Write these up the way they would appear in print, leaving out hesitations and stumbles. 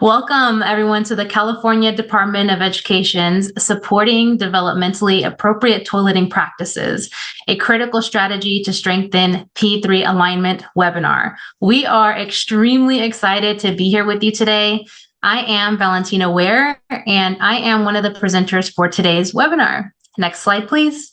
Welcome, everyone, to the California Department of Education's Supporting Developmentally Appropriate Toileting Practices, a critical strategy to strengthen P-3 alignment webinar. We are extremely excited to be here with you today. I am Valentina Ware, and I am one of the presenters for today's webinar. Next slide, please.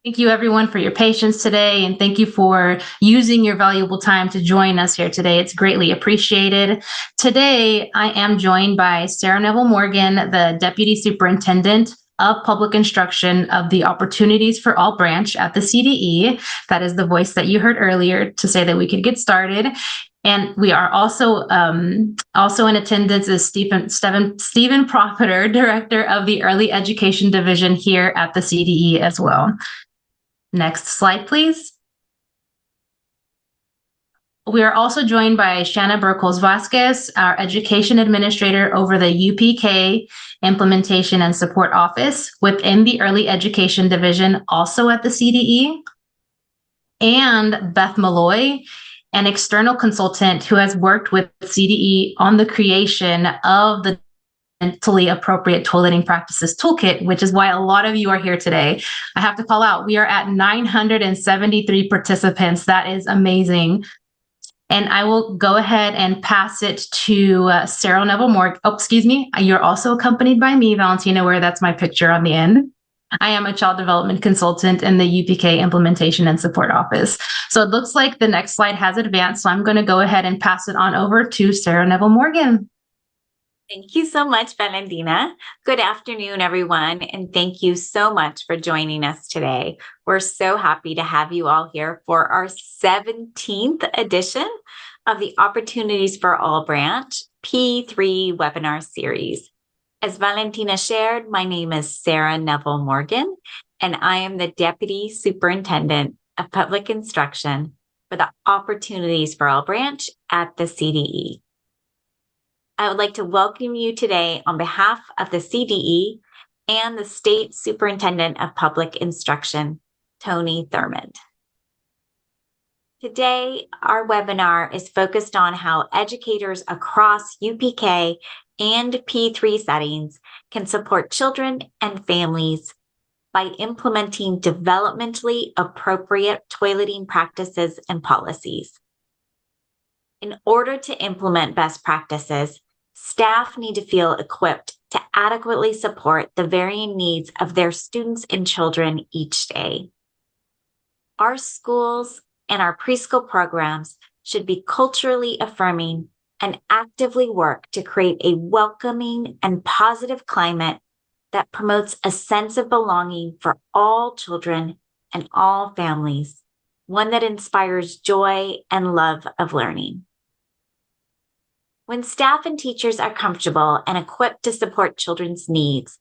Thank you, everyone, for your patience today, and thank you for using your valuable time to join us here today. It's greatly appreciated. Today, I am joined by Sarah Neville Morgan, the Deputy Superintendent of Public Instruction of the Opportunities for All branch at the CDE. That is the voice that you heard earlier to say that we could get started. And we are also in attendance is Stephen Profiter, Director of the Early Education Division here at the CDE as well. Next slide, please. We are also joined by Shanna Burkholz-Vasquez, our Education Administrator over the UPK Implementation and Support Office within the Early Education Division, also at the CDE, and Beth Malloy, an external consultant who has worked with CDE on the creation of the Developmentally Appropriate Toileting Practices Toolkit, which is why a lot of you are here today. I have to call out, we are at 973 participants. That is amazing. And I will go ahead and pass it to Sarah Neville Morgan. Oh, excuse me. You're also accompanied by me, Valentina Ware. That's my picture on the end. I am a child development consultant in the UPK Implementation and Support Office. So it looks like the next slide has advanced. So I'm going to go ahead and pass it on over to Sarah Neville Morgan. Thank you so much, Valentina. Good afternoon, everyone, and thank you so much for joining us today. We're so happy to have you all here for our 17th edition of the Opportunities for All branch P3 webinar series. As Valentina shared, my name is Sarah Neville Morgan, and I am the Deputy Superintendent of Public Instruction for the Opportunities for All branch at the CDE. I would like to welcome you today on behalf of the CDE and the State Superintendent of Public Instruction, Tony Thurmond. Today, our webinar is focused on how educators across UPK and P3 settings can support children and families by implementing developmentally appropriate toileting practices and policies. In order to implement best practices, staff need to feel equipped to adequately support the varying needs of their students and children each day. Our schools and our preschool programs should be culturally affirming and actively work to create a welcoming and positive climate that promotes a sense of belonging for all children and all families, one that inspires joy and love of learning. When staff and teachers are comfortable and equipped to support children's needs,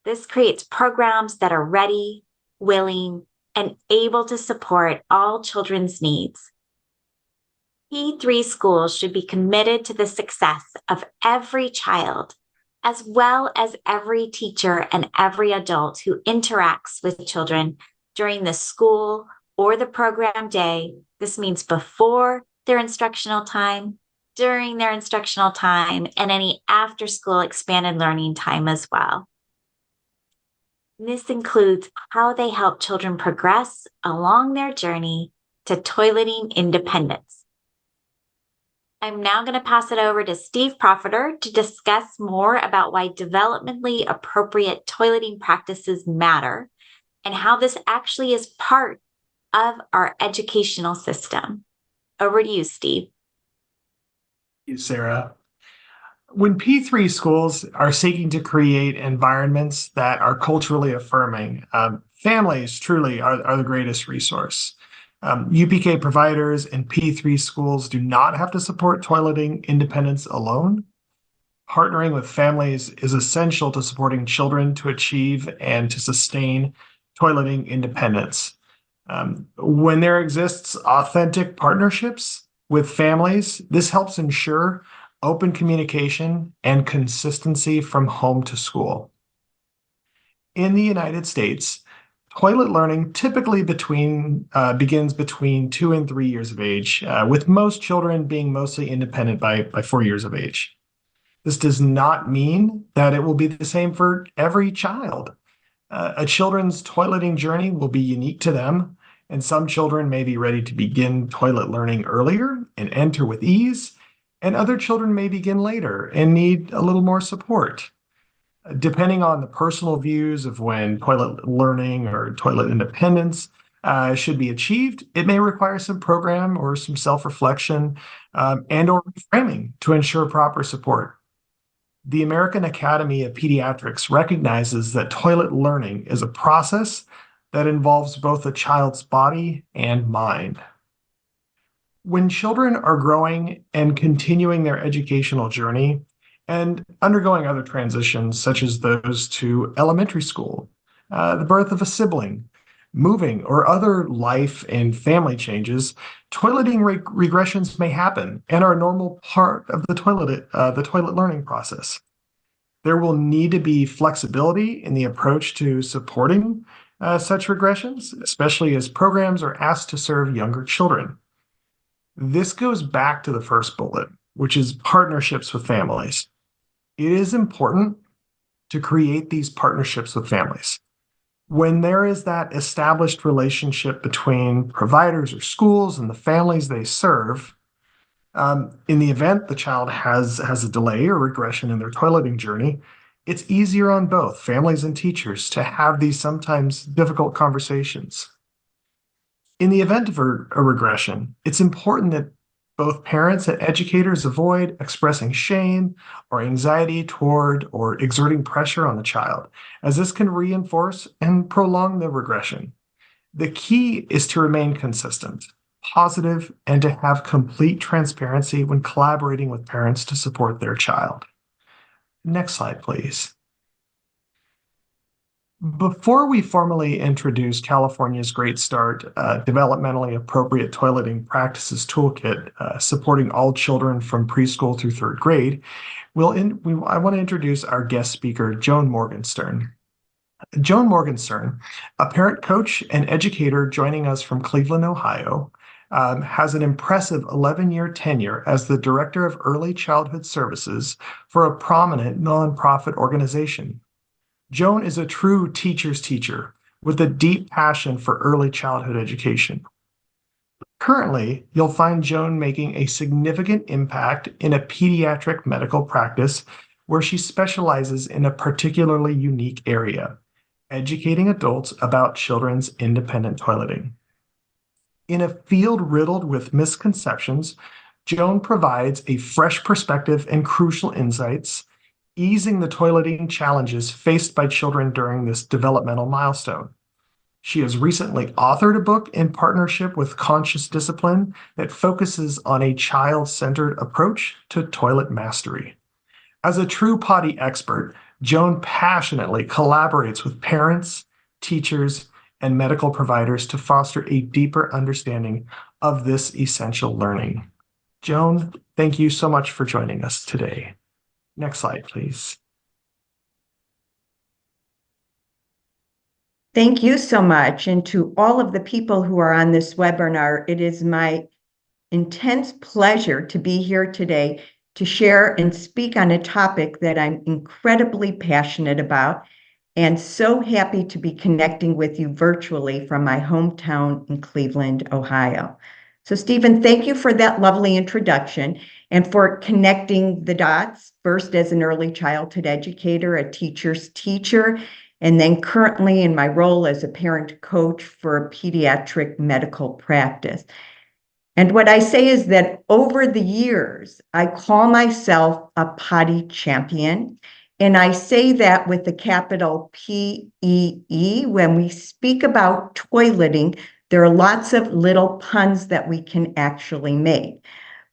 this creates programs that are ready, willing, and able to support all children's needs. P3 schools should be committed to the success of every child, as well as every teacher and every adult who interacts with children during the school or the program day. This means before their instructional time, during their instructional time, and any after-school expanded learning time as well. This includes how they help children progress along their journey to toileting independence. I'm now going to pass it over to Steve Profiter to discuss more about why developmentally appropriate toileting practices matter and how this actually is part of our educational system. Over to you, Steve. You, Sarah. When P3 schools are seeking to create environments that are culturally affirming, families truly are the greatest resource. UPK providers and P3 schools do not have to support toileting independence alone. Partnering with families is essential to supporting children to achieve and to sustain toileting independence. When there exists authentic partnerships with families, this helps ensure open communication and consistency from home to school. In the United States, Toilet learning typically begins between 2 and 3 years of age, with most children being mostly independent by 4 years of age. This does not mean that it will be the same for every child. A children's toileting journey will be unique to them, and some children may be ready to begin toilet learning earlier and enter with ease, and other children may begin later and need a little more support. Depending on the personal views of when toilet learning or toilet independence should be achieved, it may require some program or some self-reflection and or reframing to ensure proper support. The American Academy of Pediatrics recognizes that toilet learning is a process that involves both a child's body and mind. When children are growing and continuing their educational journey and undergoing other transitions, such as those to elementary school, the birth of a sibling, moving, or other life and family changes, toileting regressions may happen and are a normal part of the toilet learning process. There will need to be flexibility in the approach to supporting such regressions, especially as programs are asked to serve younger children. This goes back to the first bullet, which is partnerships with families. It is important to create these partnerships with families. When there is that established relationship between providers or schools and the families they serve, in the event the child has a delay or regression in their toileting journey, it's easier on both families and teachers to have these sometimes difficult conversations. In the event of a regression, it's important that both parents and educators avoid expressing shame or anxiety toward or exerting pressure on the child, as this can reinforce and prolong the regression. The key is to remain consistent, positive, and to have complete transparency when collaborating with parents to support their child. Next slide, please. Before we formally introduce California's Great Start Developmentally Appropriate Toileting Practices Toolkit, supporting all children from preschool through third grade, I want to introduce our guest speaker, Joan Morgenstern. Joan Morgenstern, a parent coach and educator joining us from Cleveland, Ohio, has an impressive 11-year tenure as the Director of Early Childhood Services for a prominent nonprofit organization. Joan is a true teacher's teacher with a deep passion for early childhood education. Currently, you'll find Joan making a significant impact in a pediatric medical practice where she specializes in a particularly unique area, educating adults about children's independent toileting. In a field riddled with misconceptions, Joan provides a fresh perspective and crucial insights, easing the toileting challenges faced by children during this developmental milestone. She has recently authored a book in partnership with Conscious Discipline that focuses on a child-centered approach to toilet mastery. As a true potty expert, Joan passionately collaborates with parents, teachers, and medical providers to foster a deeper understanding of this essential learning. Joan, thank you so much for joining us today. Next slide, please. Thank you so much. And to all of the people who are on this webinar, it is my intense pleasure to be here today to share and speak on a topic that I'm incredibly passionate about, and so happy to be connecting with you virtually from my hometown in Cleveland, Ohio. So Stephen, thank you for that lovely introduction and for connecting the dots, first as an early childhood educator, a teacher's teacher, and then currently in my role as a parent coach for a pediatric medical practice. And what I say is that over the years, I call myself a potty champion. And I say that with the capital P-E-E. When we speak about toileting, there are lots of little puns that we can actually make.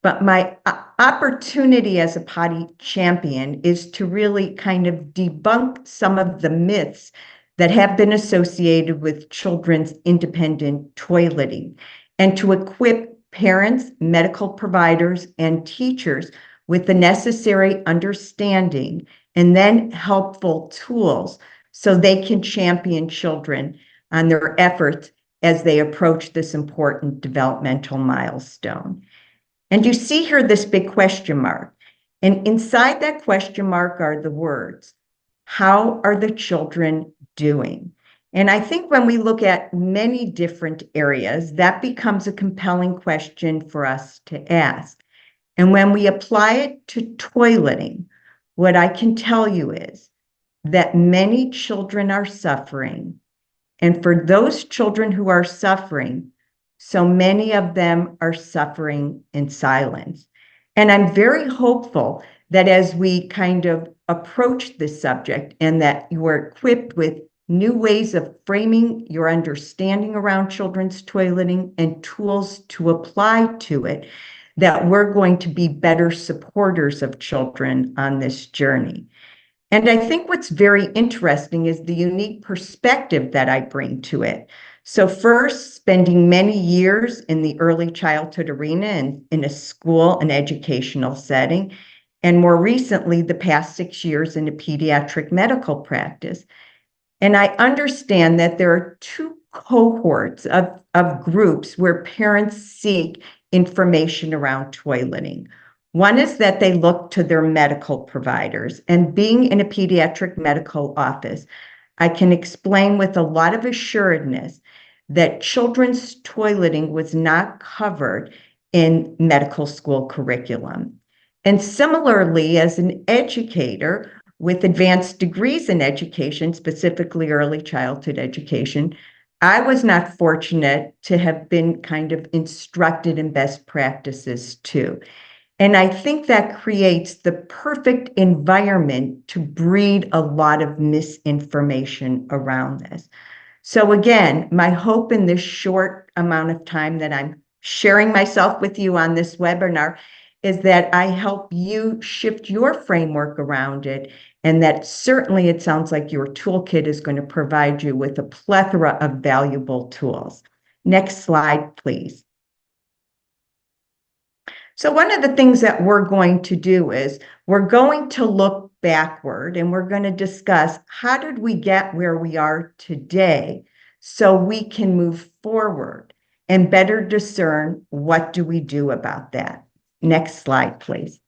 But my opportunity as a potty champion is to really kind of debunk some of the myths that have been associated with children's independent toileting, and to equip parents, medical providers, and teachers with the necessary understanding and then helpful tools so they can champion children on their efforts as they approach this important developmental milestone. And you see here this big question mark. And inside that question mark are the words, how are the children doing? And I think when we look at many different areas, that becomes a compelling question for us to ask. And when we apply it to toileting, what I can tell you is that many children are suffering. And for those children who are suffering, so many of them are suffering in silence. And I'm very hopeful that as we kind of approach this subject and that you are equipped with new ways of framing your understanding around children's toileting and tools to apply to it, that we're going to be better supporters of children on this journey. And I think what's very interesting is the unique perspective that I bring to it. So first, spending many years in the early childhood arena and in a school and educational setting, and more recently, the past 6 years in a pediatric medical practice. And I understand that there are two cohorts of groups where parents seek information around toileting. One is that they look to their medical providers, and being in a pediatric medical office, I can explain with a lot of assuredness that children's toileting was not covered in medical school curriculum. And similarly, as an educator with advanced degrees in education, specifically early childhood education, I was not fortunate to have been kind of instructed in best practices too. And I think that creates the perfect environment to breed a lot of misinformation around this. So again, my hope in this short amount of time that I'm sharing myself with you on this webinar is that I help you shift your framework around it, and that certainly it sounds like your toolkit is going to provide you with a plethora of valuable tools. Next slide, please. So one of the things that we're going to do is we're going to look backward and we're going to discuss how did we get where we are today so we can move forward and better discern what do we do about that. Next slide, please.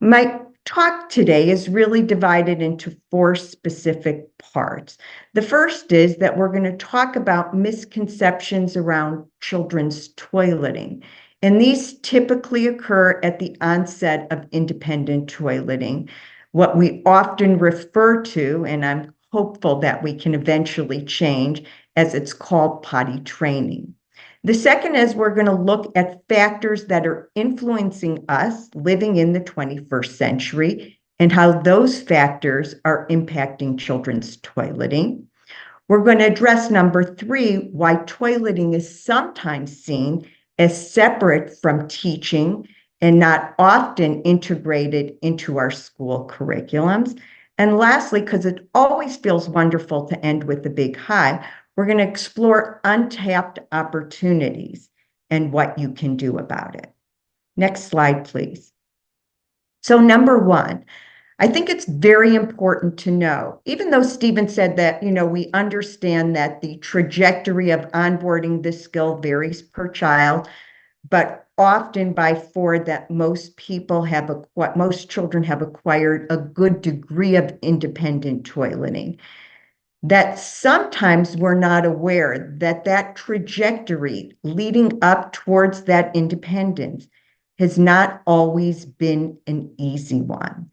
My talk today is really divided into 4 specific parts. The first is that we're going to talk about misconceptions around children's toileting. And these typically occur at the onset of independent toileting, what we often refer to, and I'm hopeful that we can eventually change, as it's called potty training. The second is we're going to look at factors that are influencing us living in the 21st century and how those factors are impacting children's toileting. We're going to address number 3, why toileting is sometimes seen as separate from teaching and not often integrated into our school curriculums. And lastly, because it always feels wonderful to end with a big high, we're going to explore untapped opportunities and what you can do about it. Next slide, please. So number 1, I think it's very important to know, even though Stephen said that, we understand that the trajectory of onboarding this skill varies per child, but often by 4 that most children have acquired a good degree of independent toileting. That sometimes we're not aware that that trajectory leading up towards that independence has not always been an easy one.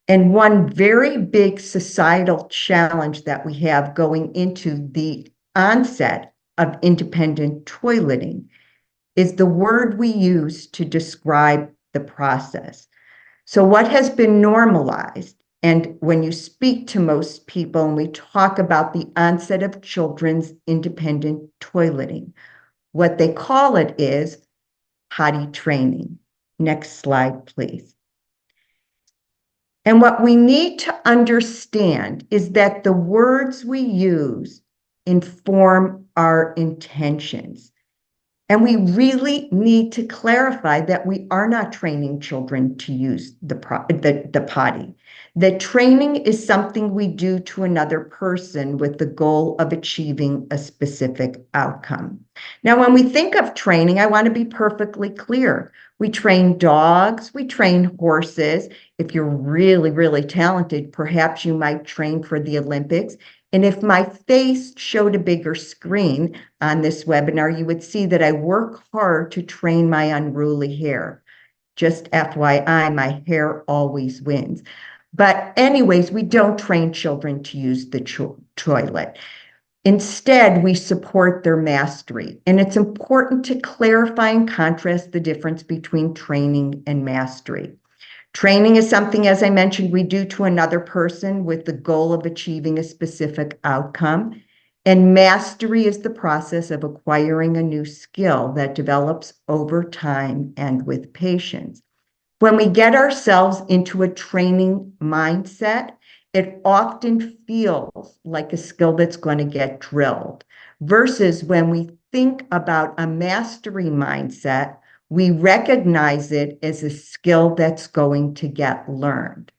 And one very big societal challenge that we have going into the onset of independent toileting is the word we use to describe the process. So what has been normalized, and when you speak to most people and we talk about the onset of children's independent toileting, what they call it is potty training. Next slide, please. And what we need to understand is that the words we use inform our intentions. And we really need to clarify that we are not training children to use the potty. That training is something we do to another person with the goal of achieving a specific outcome. Now, when we think of training, I want to be perfectly clear. We train dogs, we train horses. If you're really, really talented, perhaps you might train for the Olympics. And if my face showed a bigger screen on this webinar, you would see that I work hard to train my unruly hair. Just FYI, my hair always wins. But anyways, we don't train children to use the toilet. Instead, we support their mastery. And it's important to clarify and contrast the difference between training and mastery. Training is something, as I mentioned, we do to another person with the goal of achieving a specific outcome. And mastery is the process of acquiring a new skill that develops over time and with patience. When we get ourselves into a training mindset, it often feels like a skill that's going to get drilled, versus when we think about a mastery mindset, we recognize it as a skill that's going to get learned.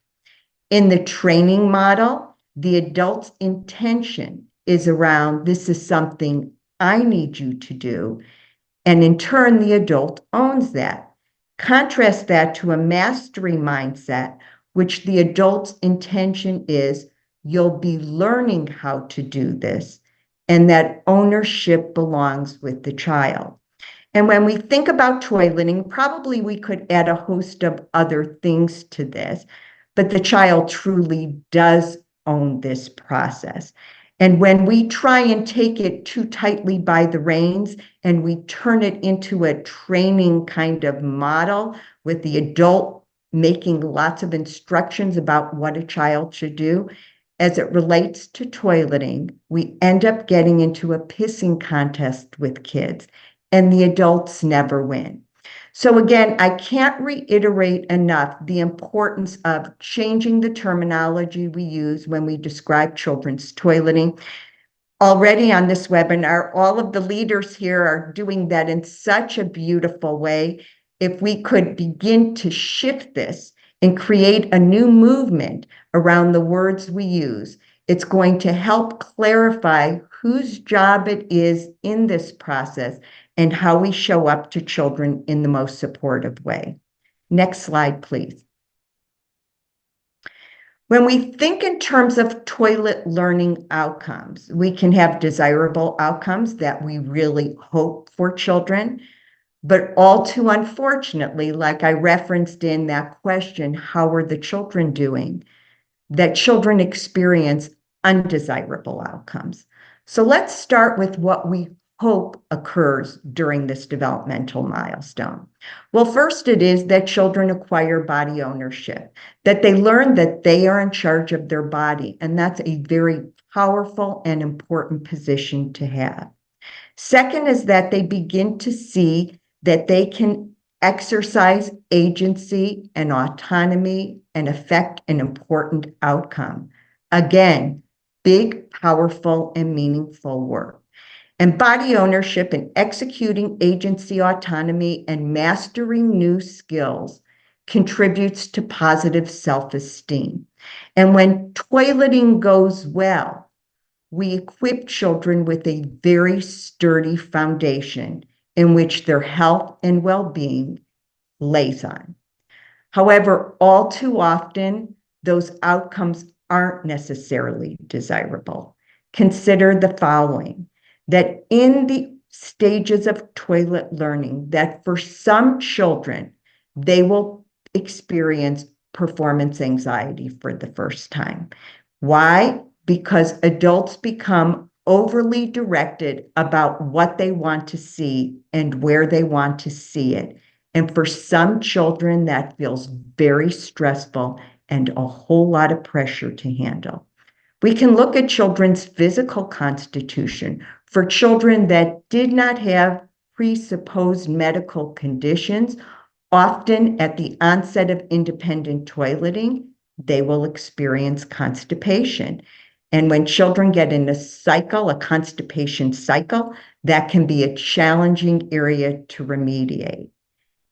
In the training model, the adult's intention is around, this is something I need you to do. And in turn, the adult owns that. Contrast that to a mastery mindset, which the adult's intention is, you'll be learning how to do this, and that ownership belongs with the child. And when we think about toileting, probably we could add a host of other things to this, but the child truly does own this process. And when we try and take it too tightly by the reins and we turn it into a training kind of model with the adult making lots of instructions about what a child should do, as it relates to toileting, we end up getting into a pissing contest with kids, and the adults never win. So again, I can't reiterate enough the importance of changing the terminology we use when we describe children's toileting. Already on this webinar, all of the leaders here are doing that in such a beautiful way. If we could begin to shift this and create a new movement around the words we use, it's going to help clarify whose job it is in this process and how we show up to children in the most supportive way. Next slide, please. When we think in terms of toilet learning outcomes, we can have desirable outcomes that we really hope for children, but all too unfortunately, like I referenced in that question, how are the children doing? That children experience undesirable outcomes. So let's start with what we hope occurs during this developmental milestone. Well, first it is that children acquire body ownership, that they learn that they are in charge of their body, and that's a very powerful and important position to have. Second is that they begin to see that they can exercise agency and autonomy and affect an important outcome. Again, big, powerful, and meaningful work. And body ownership and executing agency, autonomy, and mastering new skills contributes to positive self-esteem. And when toileting goes well, we equip children with a very sturdy foundation in which their health and well-being lays on. However, all too often, those outcomes aren't necessarily desirable. Consider the following, that in the stages of toilet learning, that for some children, they will experience performance anxiety for the first time. Why? Because adults become overly directed about what they want to see and where they want to see it. And for some children, that feels very stressful and a whole lot of pressure to handle. We can look at children's physical constitution. For children that did not have presupposed medical conditions, often at the onset of independent toileting, they will experience constipation. And when children get in a cycle, a constipation cycle, that can be a challenging area to remediate.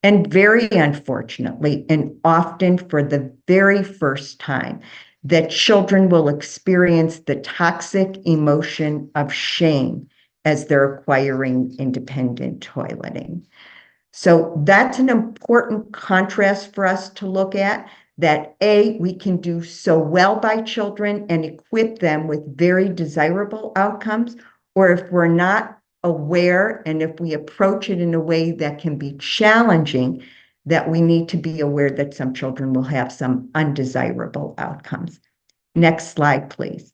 And very unfortunately, and often for the very first time, that children will experience the toxic emotion of shame as they're acquiring independent toileting. So that's an important contrast for us to look at, that we can do so well by children and equip them with very desirable outcomes, or if we're not aware and if we approach it in a way that can be challenging, that we need to be aware that some children will have some undesirable outcomes. Next slide, please.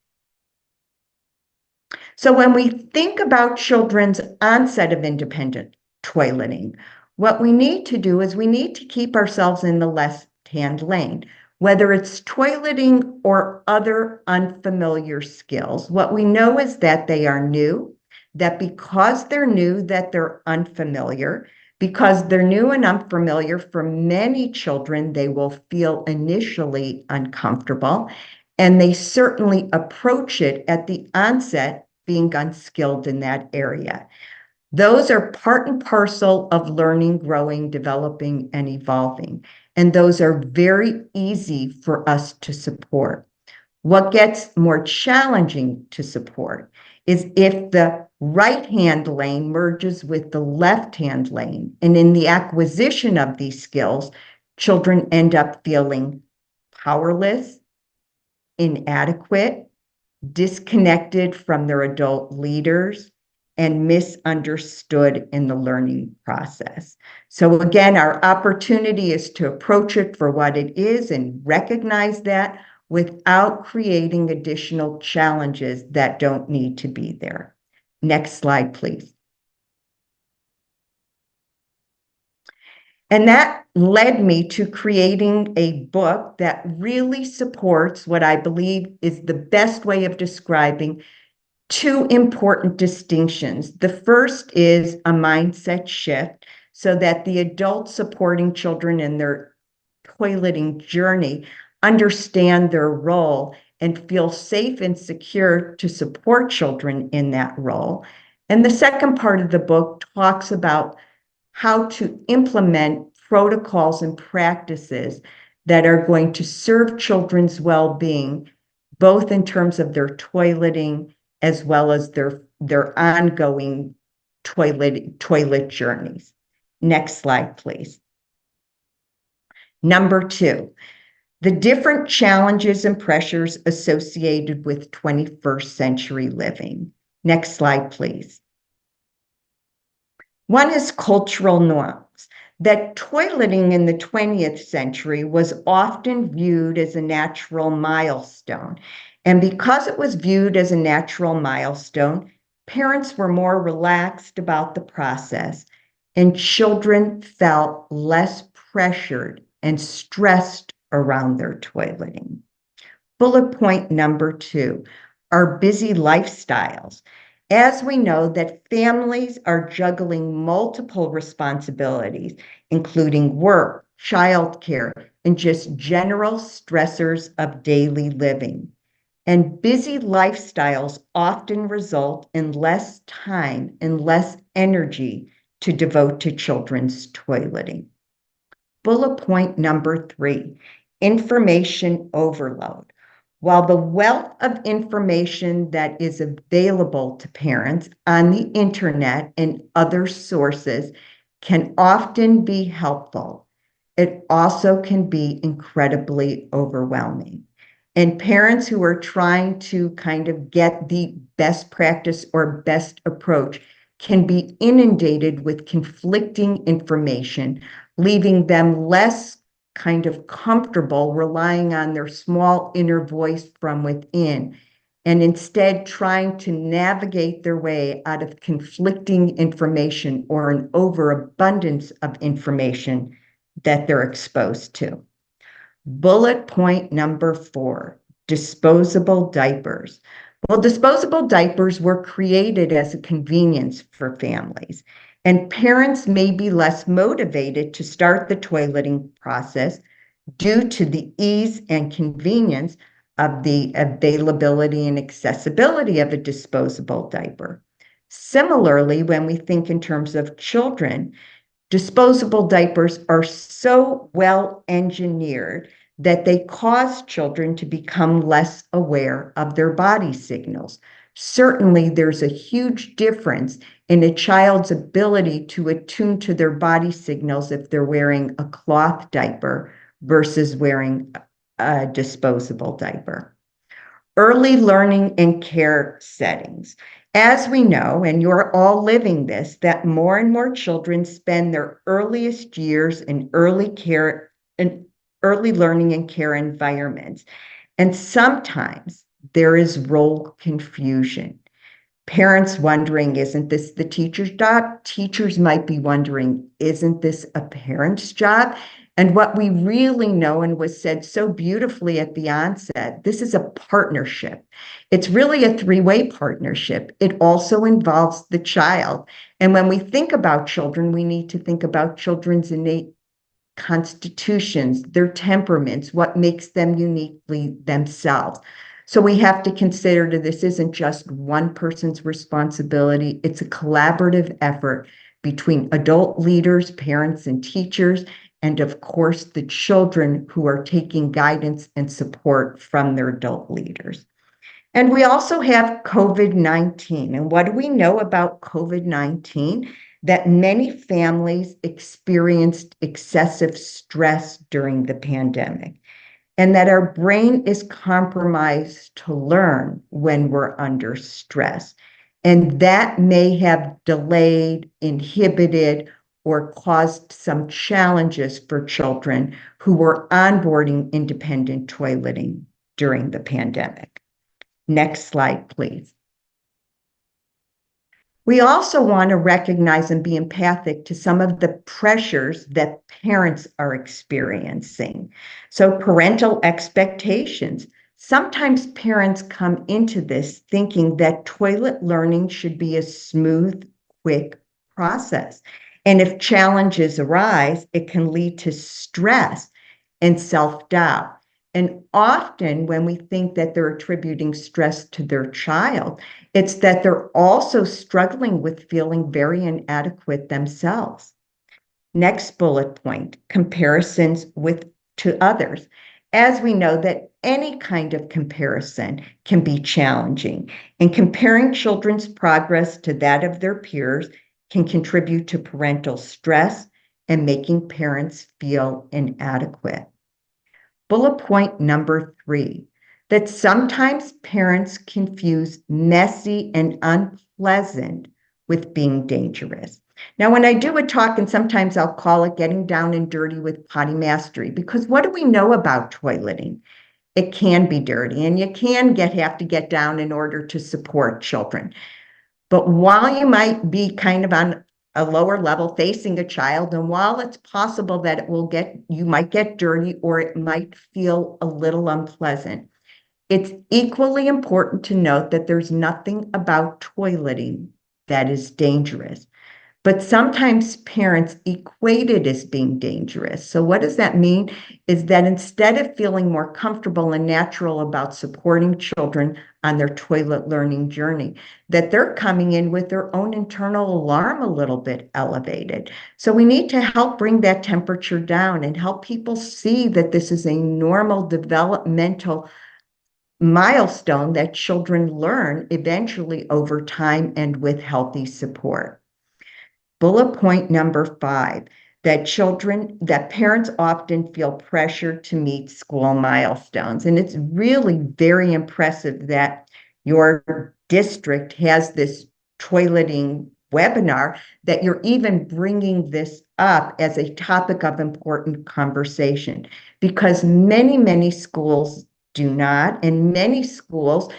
So when we think about children's onset of independent toileting, what we need to do is we need to keep ourselves in the left-hand lane, whether it's toileting or other unfamiliar skills. What we know is that they are new, that because they're new, that they're unfamiliar. Because they're new and unfamiliar, for many children, they will feel initially uncomfortable, and they certainly approach it at the onset being unskilled in that area. Those are part and parcel of learning, growing, developing, and evolving. And those are very easy for us to support. What gets more challenging to support is if the right-hand lane merges with the left-hand lane. And in the acquisition of these skills, children end up feeling powerless, inadequate, disconnected from their adult leaders, and misunderstood in the learning process. So again, our opportunity is to approach it for what it is and recognize that without creating additional challenges that don't need to be there. Next slide, please. And that led me to creating a book that really supports what I believe is the best way of describing two important distinctions. The first is a mindset shift so that the adults supporting children in their toileting journey understand their role and feel safe and secure to support children in that role. And the second part of the book talks about how to implement protocols and practices that are going to serve children's well-being, both in terms of their toileting as well as their ongoing toilet journeys. Next slide, please. Number 2, the different challenges and pressures associated with 21st century living. Next slide, please. One is cultural norms, that toileting in the 20th century was often viewed as a natural milestone. And because it was viewed as a natural milestone, parents were more relaxed about the process, and children felt less pressured and stressed around their toileting. Bullet point number 2, our busy lifestyles. As we know that families are juggling multiple responsibilities, including work, childcare, and just general stressors of daily living. And busy lifestyles often result in less time and less energy to devote to children's toileting. Bullet point number 3, information overload. While the wealth of information that is available to parents on the internet and other sources can often be helpful, it also can be incredibly overwhelming. And parents who are trying to kind of get the best practice or best approach can be inundated with conflicting information, leaving them less kind of comfortable relying on their small inner voice from within, and instead trying to navigate their way out of conflicting information or an overabundance of information that they're exposed to. Bullet point number 4, disposable diapers. Well, disposable diapers were created as a convenience for families, and parents may be less motivated to start the toileting process due to the ease and convenience of the availability and accessibility of a disposable diaper. Similarly, when we think in terms of children, disposable diapers are so well engineered that they cause children to become less aware of their body signals. Certainly, there's a huge difference in a child's ability to attune to their body signals if they're wearing a cloth diaper versus wearing a disposable diaper. Early learning and care settings. As we know, and you're all living this, that more and more children spend their earliest years in early learning and care environments. And sometimes there is role confusion. Parents wondering, isn't this the teacher's job? Teachers might be wondering, isn't this a parent's job? And what we really know, and was said so beautifully at the onset, this is a partnership. It's really a three-way partnership. It also involves the child. And when we think about children, we need to think about children's innate constitutions, their temperaments, what makes them uniquely themselves. So we have to consider that this isn't just one person's responsibility. It's a collaborative effort between adult leaders, parents, and teachers, and of course, the children who are taking guidance and support from their adult leaders. And we also have COVID-19. And what do we know about COVID-19? That many families experienced excessive stress during the pandemic, and that our brain is compromised to learn when we're under stress. And that may have delayed, inhibited, or caused some challenges for children who were onboarding independent toileting during the pandemic. Next slide, please. We also want to recognize and be empathic to some of the pressures that parents are experiencing. So parental expectations. Sometimes parents come into this thinking that toilet learning should be a smooth, quick process. And if challenges arise, it can lead to stress and self-doubt. And often when we think that they're attributing stress to their child, it's that they're also struggling with feeling very inadequate themselves. Next bullet point, comparisons to others. As we know that any kind of comparison can be challenging, and comparing children's progress to that of their peers can contribute to parental stress and making parents feel inadequate. Bullet point number 3, that sometimes parents confuse messy and unpleasant with being dangerous. Now, when I do a talk, and sometimes I'll call it getting down and dirty with potty mastery, because what do we know about toileting? It can be dirty, and you can have to get down in order to support children. But while you might be kind of on a lower level facing a child, and while it's possible that you might get dirty or it might feel a little unpleasant, it's equally important to note that there's nothing about toileting that is dangerous. But sometimes parents equate it as being dangerous. So what does that mean? Is that instead of feeling more comfortable and natural about supporting children on their toilet learning journey, that they're coming in with their own internal alarm a little bit elevated. So we need to help bring that temperature down and help people see that this is a normal developmental milestone that children learn eventually over time and with healthy support. Bullet point number 5, that parents often feel pressure to meet school milestones. And it's really very impressive that your district has this toileting webinar, that you're even bringing this up as a topic of important conversation, because many, many schools do not, and many schools,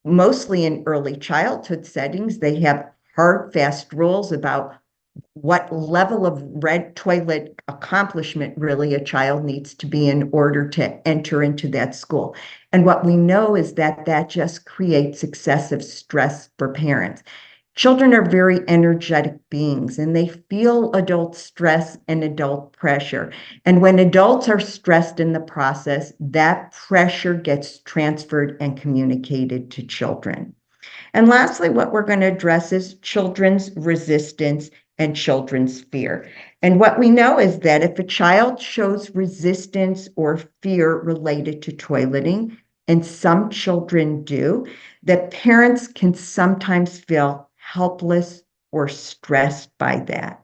mostly in early childhood settings, they have hard, fast rules about what level of red toilet accomplishment really a child needs to be in order to enter into that school. And what we know is that that just creates excessive stress for parents. Children are very energetic beings, and they feel adult stress and adult pressure. And when adults are stressed in the process, that pressure gets transferred and communicated to children. And lastly, what we're going to address is children's resistance and children's fear. And what we know is that if a child shows resistance or fear related to toileting, and some children do, that parents can sometimes feel helpless or stressed by that.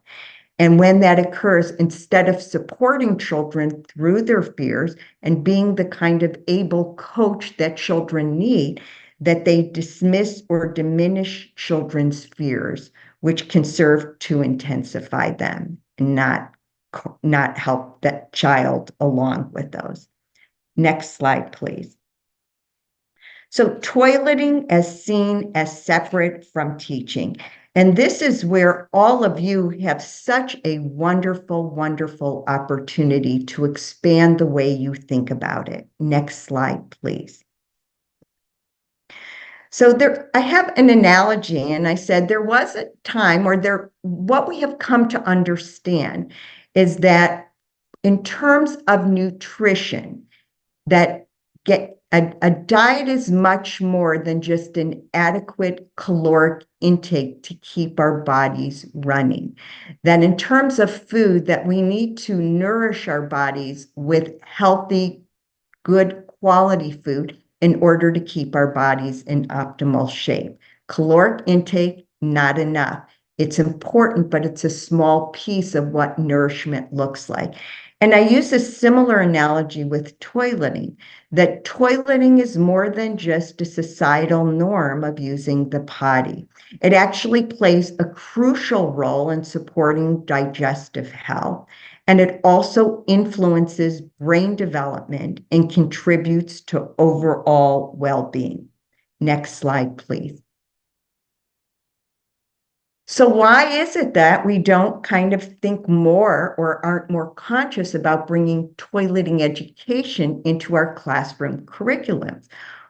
And when that occurs, instead of supporting children through their fears and being the kind of able coach that children need, that they dismiss or diminish children's fears, which can serve to intensify them and not help that child along with those. Next slide, please. So toileting as seen as separate from teaching. And this is where all of you have such a wonderful, wonderful opportunity to expand the way you think about it. Next slide, please. So I have an analogy, and I said there was a time, what we have come to understand is that in terms of nutrition, that a diet is much more than just an adequate caloric intake to keep our bodies running. That in terms of food, that we need to nourish our bodies with healthy, good quality food in order to keep our bodies in optimal shape. Caloric intake, not enough. It's important, but it's a small piece of what nourishment looks like. And I use a similar analogy with toileting, that toileting is more than just a societal norm of using the potty. It actually plays a crucial role in supporting digestive health. And it also influences brain development and contributes to overall well-being. Next slide, please. So why is it that we don't kind of think more or aren't more conscious about bringing toileting education into our classroom curriculums?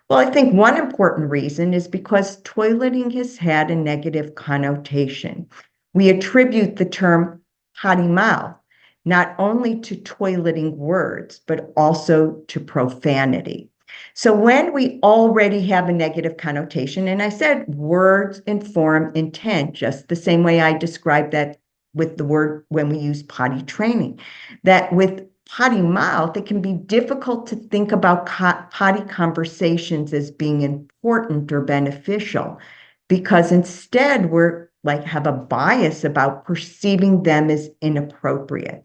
Well, I think one important reason is because toileting has had a negative connotation. We attribute the term potty mouth not only to toileting words, but also to profanity. So when we already have a negative connotation, and I said words inform intent, just the same way I described that with the word when we use potty training, that with potty mouth, it can be difficult to think about potty conversations as being important or beneficial, because instead we're have a bias about perceiving them as inappropriate.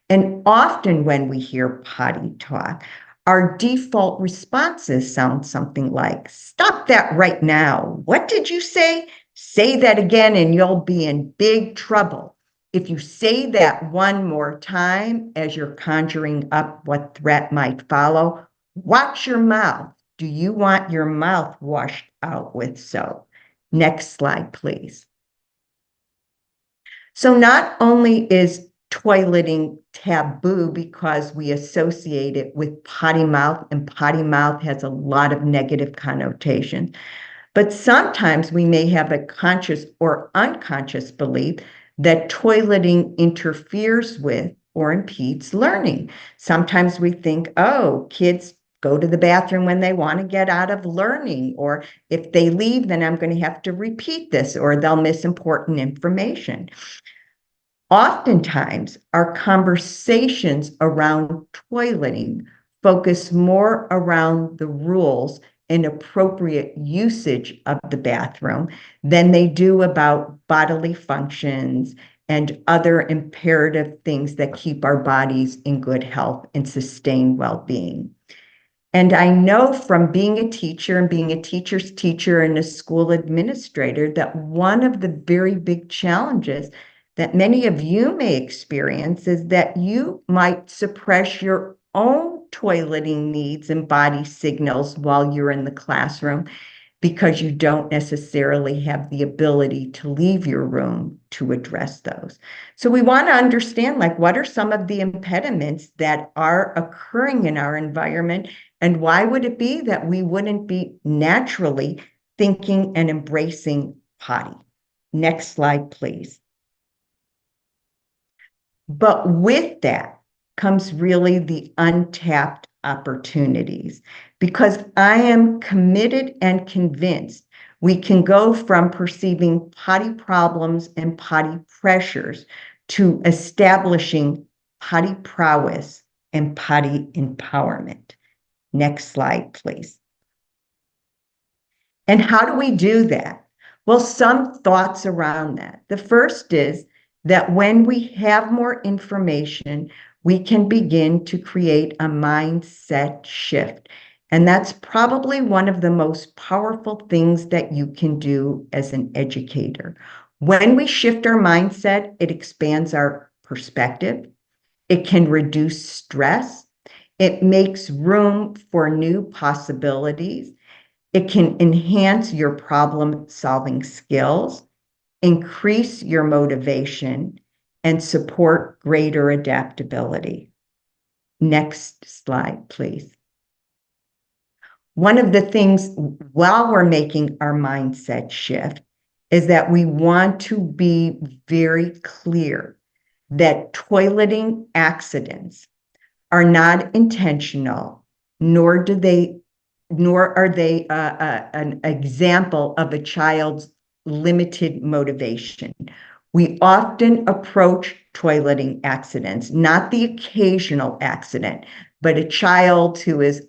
And often when we hear potty talk, our default responses sound something like, "Stop that right now. What did you say? Say that again and you'll be in big trouble. If you say that one more time as you're conjuring up what threat might follow, watch your mouth. Do you want your mouth washed out with soap?" Next slide, please. So not only is toileting taboo because we associate it with potty mouth, and potty mouth has a lot of negative connotations, but sometimes we may have a conscious or unconscious belief that toileting interferes with or impedes learning. Sometimes we think, oh, kids go to the bathroom when they want to get out of learning, or if they leave, then I'm going to have to repeat this, or they'll miss important information. Oftentimes, our conversations around toileting focus more around the rules and appropriate usage of the bathroom than they do about bodily functions and other imperative things that keep our bodies in good health and sustain well-being. And I know from being a teacher and being a teacher's teacher and a school administrator that one of the very big challenges that many of you may experience is that you might suppress your own toileting needs and body signals while you're in the classroom because you don't necessarily have the ability to leave your room to address those. So we want to understand, what are some of the impediments that are occurring in our environment, and why would it be that we wouldn't be naturally thinking and embracing potty? Next slide, please. But with that comes really the untapped opportunities, because I am committed and convinced We can go from perceiving potty problems and potty pressures to establishing potty prowess and potty empowerment. Next slide, please. And how do we do that? Well, some thoughts around that. The first is that when we have more information, we can begin to create a mindset shift. And that's probably one of the most powerful things that you can do as an educator. When we shift our mindset, it expands our perspective. It can reduce stress. It makes room for new possibilities. It can enhance your problem-solving skills, increase your motivation, and support greater adaptability. Next slide, please. One of the things while we're making our mindset shift is that we want to be very clear that toileting accidents are not intentional, nor are they an example of a child's limited motivation. We often approach toileting accidents, not the occasional accident, but a child who is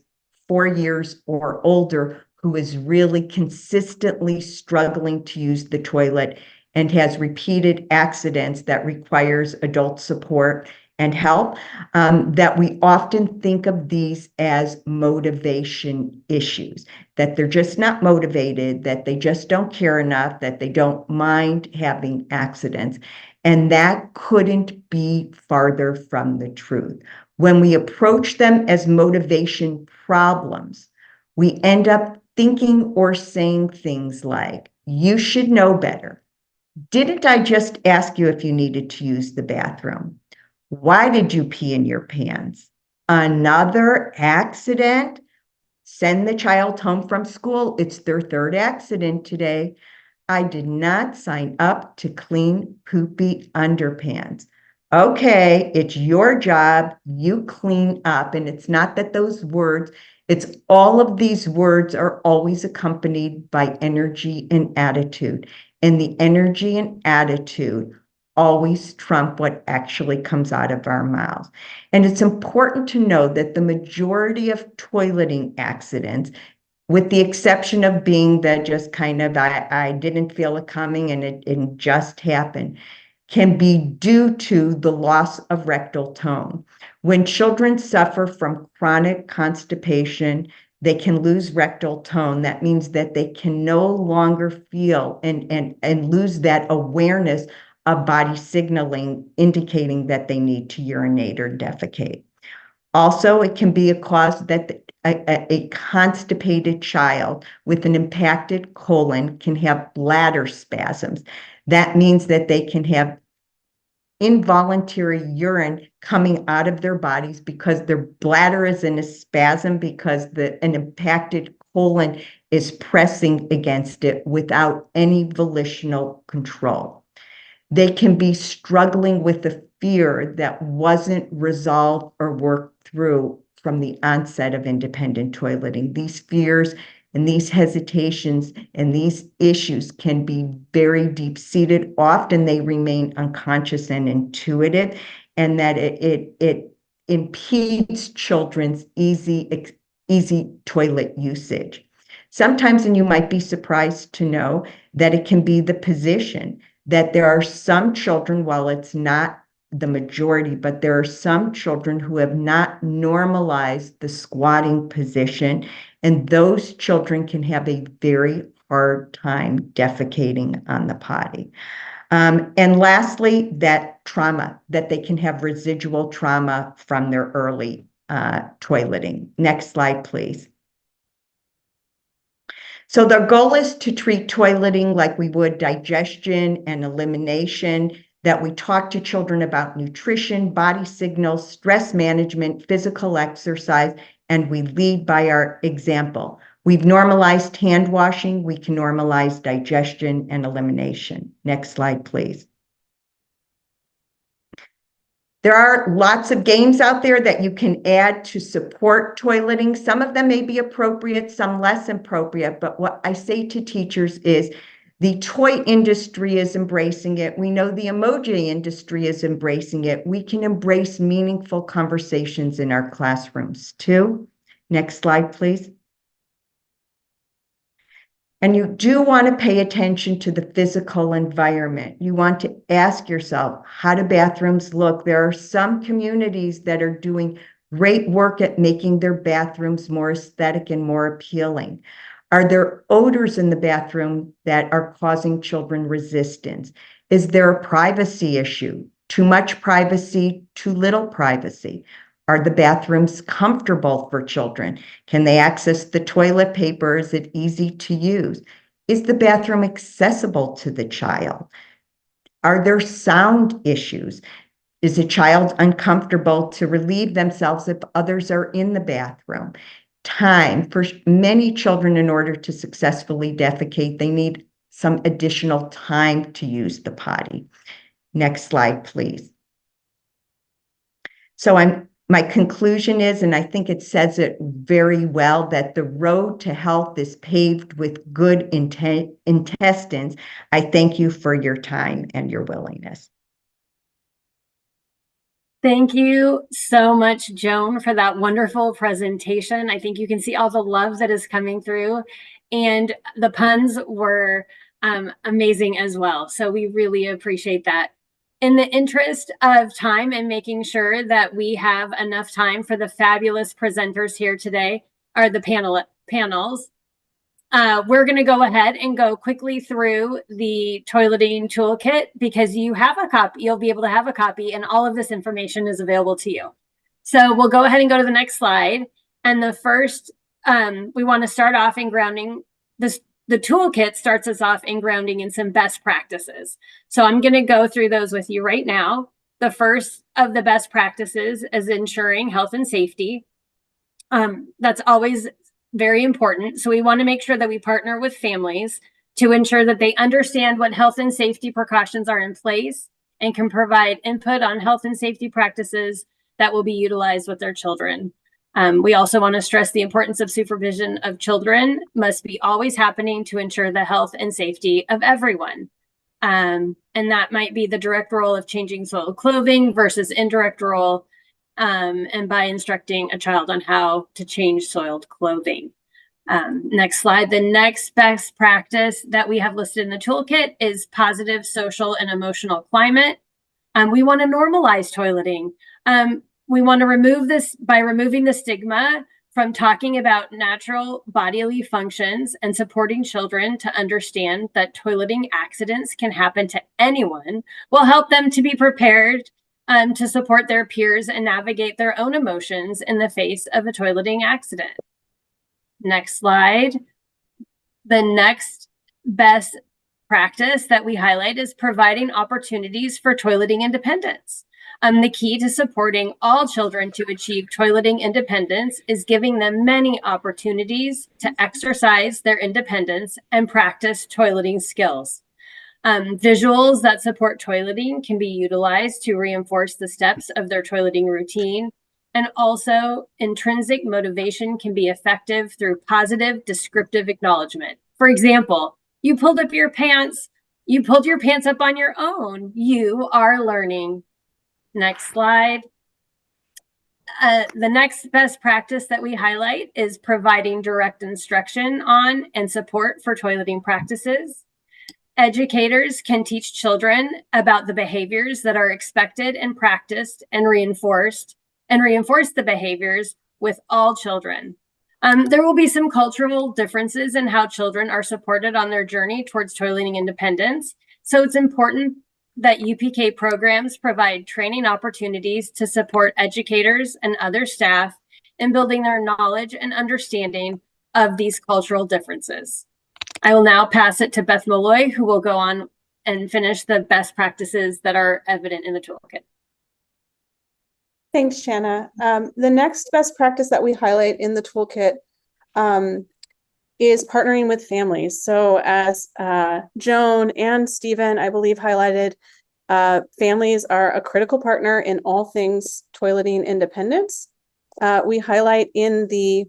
4 years or older who is really consistently struggling to use the toilet and has repeated accidents that requires adult support and help, that we often think of these as motivation issues, that they're just not motivated, that they just don't care enough, that they don't mind having accidents. And that couldn't be farther from the truth. When we approach them as motivation problems, we end up thinking or saying things like, you should know better. Didn't I just ask you if you needed to use the bathroom? Why did you pee in your pants? Another accident? Send the child home from school. It's their third accident today. I did not sign up to clean poopy underpants. Okay, it's your job. You clean up. And it's not that those words, it's all of these words are always accompanied by energy and attitude. And the energy and attitude always trump what actually comes out of our mouths. And it's important to know that the majority of toileting accidents, with the exception of being that just kind of, I didn't feel it coming and it just happened, can be due to the loss of rectal tone. When children suffer from chronic constipation, they can lose rectal tone. That means that they can no longer feel and lose that awareness of body signaling, indicating that they need to urinate or defecate. Also, it can be a cause that a constipated child with an impacted colon can have bladder spasms. That means that they can have involuntary urine coming out of their bodies because their bladder is in a spasm because an impacted colon is pressing against it without any volitional control. They can be struggling with a fear that wasn't resolved or worked through from the onset of independent toileting. These fears and these hesitations and these issues can be very deep-seated. Often they remain unconscious and intuitive, and that it impedes children's easy toilet usage. Sometimes, and you might be surprised to know, that it can be the position, that there are some children, while it's not the majority, but there are some children who have not normalized the squatting position, and those children can have a very hard time defecating on the potty. And lastly, that trauma, that they can have residual trauma from their early toileting. Next slide, please. So the goal is to treat toileting like we would digestion and elimination, that we talk to children about nutrition, body signals, stress management, physical exercise, and we lead by our example. We've normalized hand washing. We can normalize digestion and elimination. Next slide, please. There are lots of games out there that you can add to support toileting. Some of them may be appropriate, some less appropriate, but what I say to teachers is the toy industry is embracing it. We know the emoji industry is embracing it. We can embrace meaningful conversations in our classrooms too. Next slide, please. And you do want to pay attention to the physical environment. You want to ask yourself, how do bathrooms look? There are some communities that are doing great work at making their bathrooms more aesthetic and more appealing. Are there odors in the bathroom that are causing children resistance? Is there a privacy issue? Too much privacy, too little privacy? Are the bathrooms comfortable for children? Can they access the toilet paper? Is it easy to use? Is the bathroom accessible to the child? Are there sound issues? Is a child uncomfortable to relieve themselves if others are in the bathroom? Time. For many children, in order to successfully defecate, they need some additional time to use the potty. Next slide, please. So my conclusion is, and I think it says it very well, that the road to health is paved with good intestines. I thank you for your time and your willingness. Thank you so much, Joan, for that wonderful presentation. I think you can see all the love that is coming through, and the puns were amazing as well. So we really appreciate that. In the interest of time and making sure that we have enough time for the fabulous presenters here today, or the panels, we're going to go ahead and go quickly through the toileting toolkit, because you have a copy, you'll be able to have a copy, and all of this information is available to you. So we'll go ahead and go to the next slide. And the first, we want to start off in grounding. The toolkit starts us off in grounding in some best practices. So I'm going to go through those with you right now. The first of the best practices is ensuring health and safety. That's always very important. So we want to make sure that we partner with families to ensure that they understand what health and safety precautions are in place and can provide input on health and safety practices that will be utilized with their children. We also want to stress the importance of supervision of children must be always happening to ensure the health and safety of everyone. And that might be the direct role of changing soiled clothing versus indirect role, and by instructing a child on how to change soiled clothing. Next slide. The next best practice that we have listed in the toolkit is positive social and emotional climate. We want to normalize toileting. We want to remove this by removing the stigma from talking about natural bodily functions and supporting children to understand that toileting accidents can happen to anyone will help them to be prepared to support their peers and navigate their own emotions in the face of a toileting accident. Next slide. The next best practice that we highlight is providing opportunities for toileting independence. The key to supporting all children to achieve toileting independence is giving them many opportunities to exercise their independence and practice toileting skills. Visuals that support toileting can be utilized to reinforce the steps of their toileting routine. And also, intrinsic motivation can be effective through positive descriptive acknowledgement. For example, you pulled your pants up on your own. You are learning. Next slide. The next best practice that we highlight is providing direct instruction on and support for toileting practices. Educators can teach children about the behaviors that are expected and practiced and reinforce the behaviors with all children. There will be some cultural differences in how children are supported on their journey towards toileting independence. So it's important that UPK programs provide training opportunities to support educators and other staff in building their knowledge and understanding of these cultural differences. I will now pass it to Beth Malloy, who will go on and finish the best practices that are evident in the toolkit. Thanks, Shanna. The next best practice that we highlight in the toolkit is partnering with families. So as Joan and Stephen, I believe, highlighted, Families are a critical partner in all things toileting independence. We highlight in the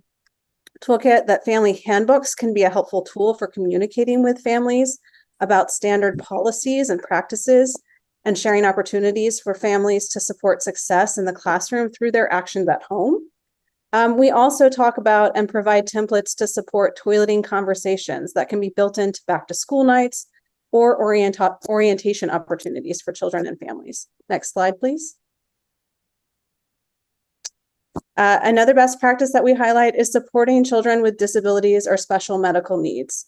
toolkit that family handbooks can be a helpful tool for communicating with families about standard policies and practices and sharing opportunities for families to support success in the classroom through their actions at home. We also talk about and provide templates to support toileting conversations that can be built into back to school nights or orientation opportunities for children and families. Next slide, please. Another best practice that we highlight is supporting children with disabilities or special medical needs.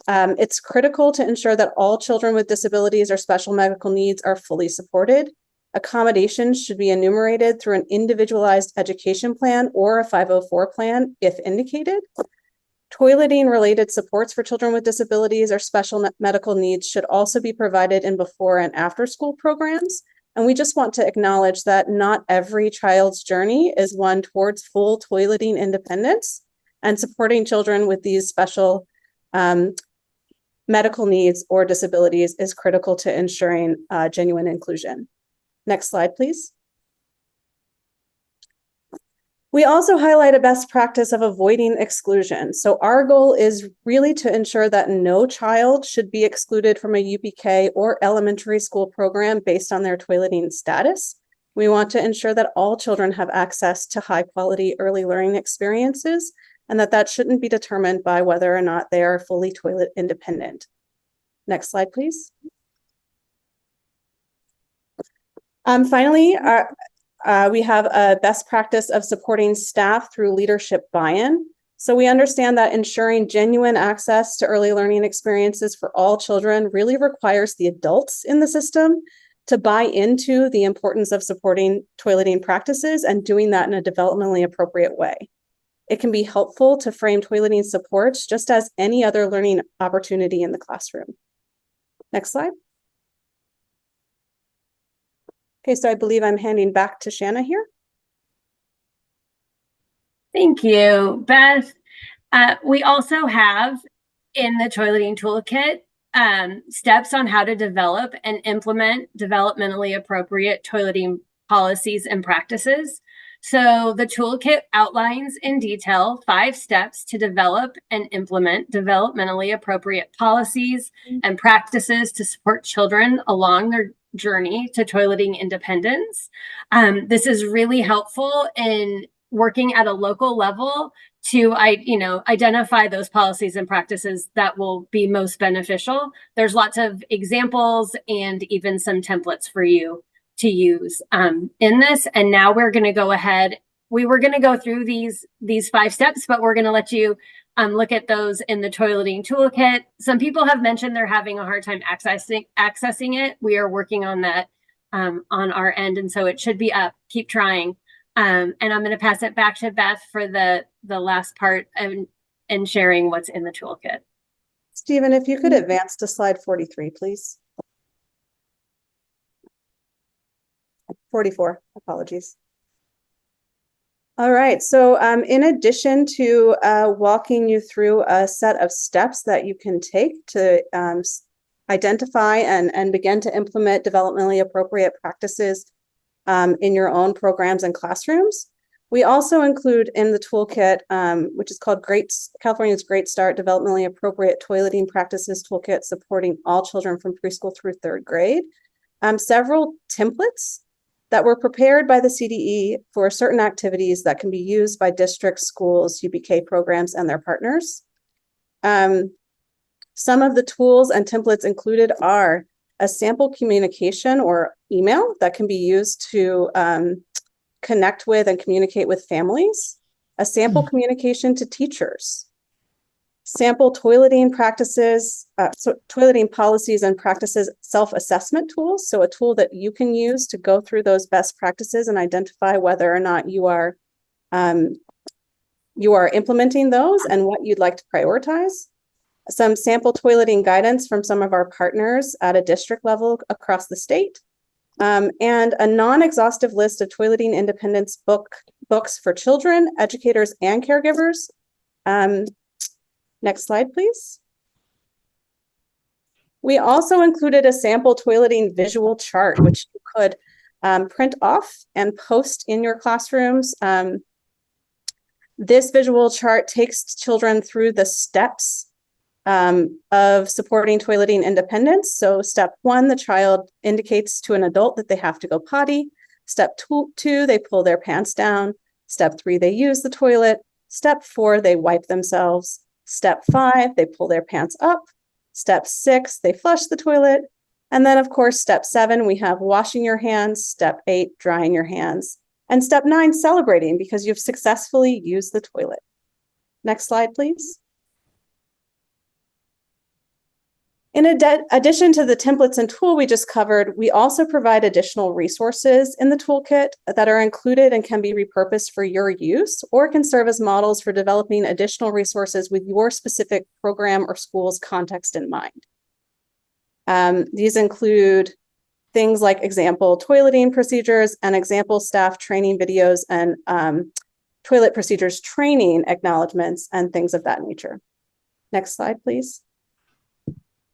It's critical to ensure that all children with disabilities or special medical needs are fully supported. Accommodations should be enumerated through an individualized education plan or a 504 plan if indicated. Toileting related supports for children with disabilities or special medical needs should also be provided in before and after school programs. And we just want to acknowledge that not every child's journey is one towards full toileting independence, and supporting children with these special medical needs or disabilities is critical to ensuring genuine inclusion. Next slide, please. We also highlight a best practice of avoiding exclusion. So our goal is really to ensure that no child should be excluded from a UPK or elementary school program based on their toileting status. We want to ensure that all children have access to high quality early learning experiences, and that shouldn't be determined by whether or not they are fully toilet independent. Next slide, please. Finally, we have a best practice of supporting staff through leadership buy-in. So we understand that ensuring genuine access to early learning experiences for all children really requires the adults in the system to buy into the importance of supporting toileting practices and doing that in a developmentally appropriate way. It can be helpful to frame toileting supports just as any other learning opportunity in the classroom. Next slide. Okay, so I believe I'm handing back to Shanna here. Thank you, Beth. We also have in the toileting toolkit steps on how to develop and implement developmentally appropriate toileting policies and practices. So the toolkit outlines in detail 5 steps to develop and implement developmentally appropriate policies and practices to support children along their journey to toileting independence. This is really helpful in working at a local level to identify those policies and practices that will be most beneficial. There's lots of examples and even some templates for you to use in this. And now we're going to go ahead. We were going to go through these 5 steps, but we're going to let you look at those in the toileting toolkit. Some people have mentioned they're having a hard time accessing it. We are working on that on our end, and so it should be up. Keep trying. And I'm going to pass it back to Beth for the last part and sharing what's in the toolkit. Stephen, if you could advance to slide 43, please. 44, apologies. All right, so in addition to walking you through a set of steps that you can take to identify and begin to implement developmentally appropriate practices in your own programs and classrooms, we also include in the toolkit, which is called California's Great Start Developmentally Appropriate Toileting Practices Toolkit, supporting all children from preschool through 3rd grade, several templates that were prepared by the CDE for certain activities that can be used by districts, schools, UPK programs, and their partners. Some of the tools and templates included are a sample communication or email that can be used to connect with and communicate with families, a sample communication to teachers, sample toileting practices, toileting policies and practices self-assessment tools. So a tool that you can use to go through those best practices and identify whether or not you are implementing those and what you'd like to prioritize. Some sample toileting guidance from some of our partners at a district level across the state, and a non-exhaustive list of toileting independence books for children, educators, and caregivers. Next slide, please. We also included a sample toileting visual chart, which you could print off and post in your classrooms. This visual chart takes children through the steps of supporting toileting independence. So step 1, the child indicates to an adult that they have to go potty. Step 2, they pull their pants down. Step 3, they use the toilet. Step 4, they wipe themselves. Step 5, they pull their pants up. Step 6, they flush the toilet. And then, of course, step 7, we have washing your hands. Step 8, drying your hands. And step 9, celebrating because you've successfully used the toilet. Next slide, please. In addition to the templates and tool we just covered, we also provide additional resources in the toolkit that are included and can be repurposed for your use, or can serve as models for developing additional resources with your specific program or school's context in mind. These include things like example toileting procedures and example staff training videos and toilet procedures training acknowledgements and things of that nature. Next slide, please.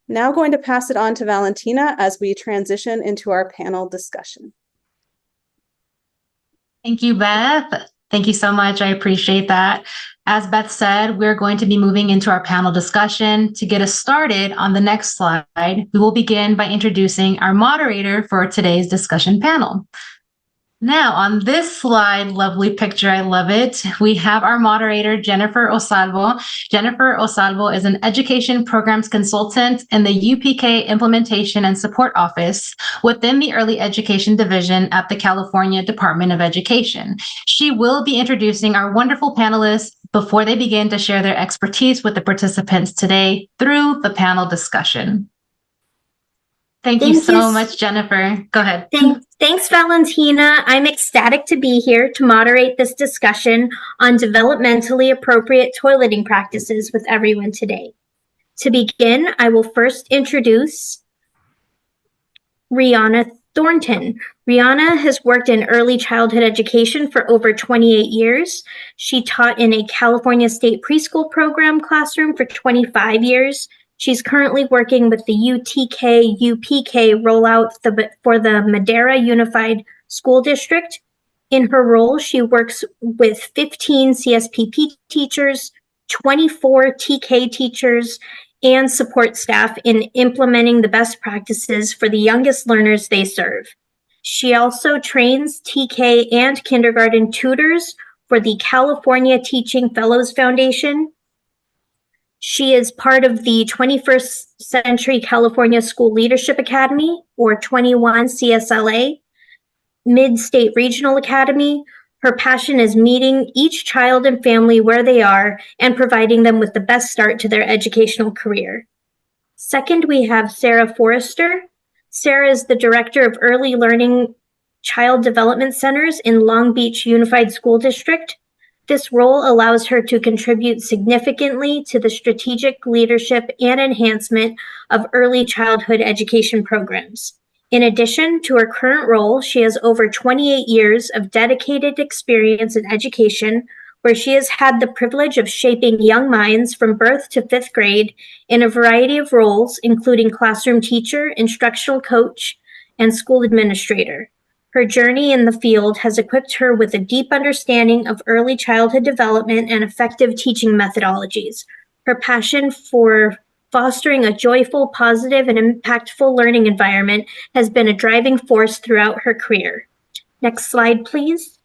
Now going to pass it on to Valentina as we transition into our panel discussion. Thank you, Beth. Thank you so much. I appreciate that. As Beth said, we're going to be moving into our panel discussion. To get us started on the next slide, we will begin by introducing our moderator for today's discussion panel. Now, on this slide, lovely picture, I love it. We have our moderator, Jennifer Osalvo. Jennifer Osalvo is an education programs consultant in the UPK Implementation and Support Office within the Early Education Division at the California Department of Education. She will be introducing our wonderful panelists before they begin to share their expertise with the participants today through the panel discussion. Thank you so much, Jennifer. Go ahead. Thanks, Valentina. I'm ecstatic to be here to moderate this discussion on developmentally appropriate toileting practices with everyone today. To begin, I will first introduce Rihanna Thornton. Rihanna has worked in early childhood education for over 28 years. She taught in a California State preschool program classroom for 25 years. She's currently working with the UTK-UPK rollout for the Madera Unified School District. In her role, she works with 15 CSPP teachers, 24 TK teachers, and support staff in implementing the best practices for the youngest learners they serve. She also trains TK and kindergarten tutors for the California Teaching Fellows Foundation. She is part of the 21st Century California School Leadership Academy, or 21 CSLA, Mid-State Regional Academy. Her passion is meeting each child and family where they are and providing them with the best start to their educational career. Second, we have Sarah Forrester. Sarah is the Director of Early Learning Child Development Centers in Long Beach Unified School District. This role allows her to contribute significantly to the strategic leadership and enhancement of early childhood education programs. In addition to her current role, she has over 28 years of dedicated experience in education, where she has had the privilege of shaping young minds from birth to 5th grade in a variety of roles, including classroom teacher, instructional coach, and school administrator. Her journey in the field has equipped her with a deep understanding of early childhood development and effective teaching methodologies. Her passion for fostering a joyful, positive, and impactful learning environment has been a driving force throughout her career. Next slide, please.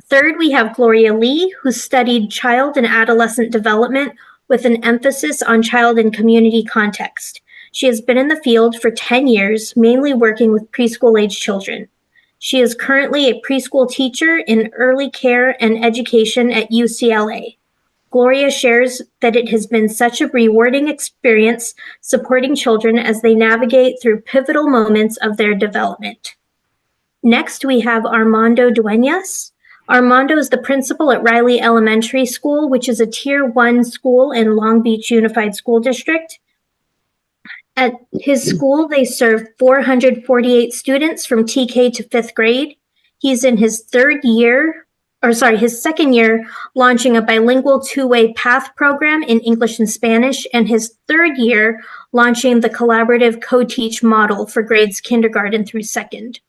Third, we have Gloria Lee, who studied child and adolescent development with an emphasis on child and community context. She has been in the field for 10 years, mainly working with preschool-age children. She is currently a preschool teacher in early care and education at UCLA. Gloria shares that it has been such a rewarding experience supporting children as they navigate through pivotal moments of their development. Next, we have Armando Duenas. Armando is the principal at Riley Elementary School, which is a Tier 1 school in Long Beach Unified School District. At his school, they serve 448 students from TK to 5th grade. He's in his 3rd year his second year launching a bilingual two-way path program in English and Spanish, and his third year launching the collaborative co-teach model for grades kindergarten through second.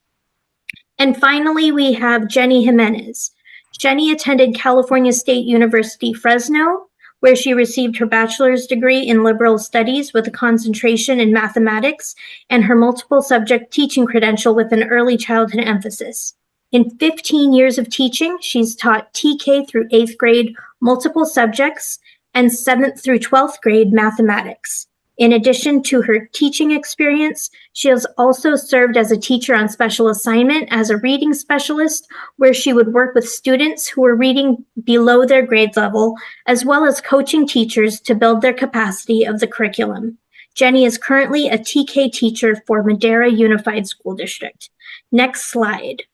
And finally, we have Jenny Jimenez. Jenny attended California State University, Fresno, where she received her bachelor's degree in liberal studies with a concentration in mathematics and her multiple subject teaching credential with an early childhood emphasis. In 15 years of teaching, she's taught TK through 8th grade multiple subjects and 7th through 12th grade mathematics. In addition to her teaching experience, she has also served as a teacher on special assignment as a reading specialist, where she would work with students who were reading below their grade level, as well as coaching teachers to build their capacity of the curriculum. Jenny is currently a TK teacher for Madera Unified School District. Next slide.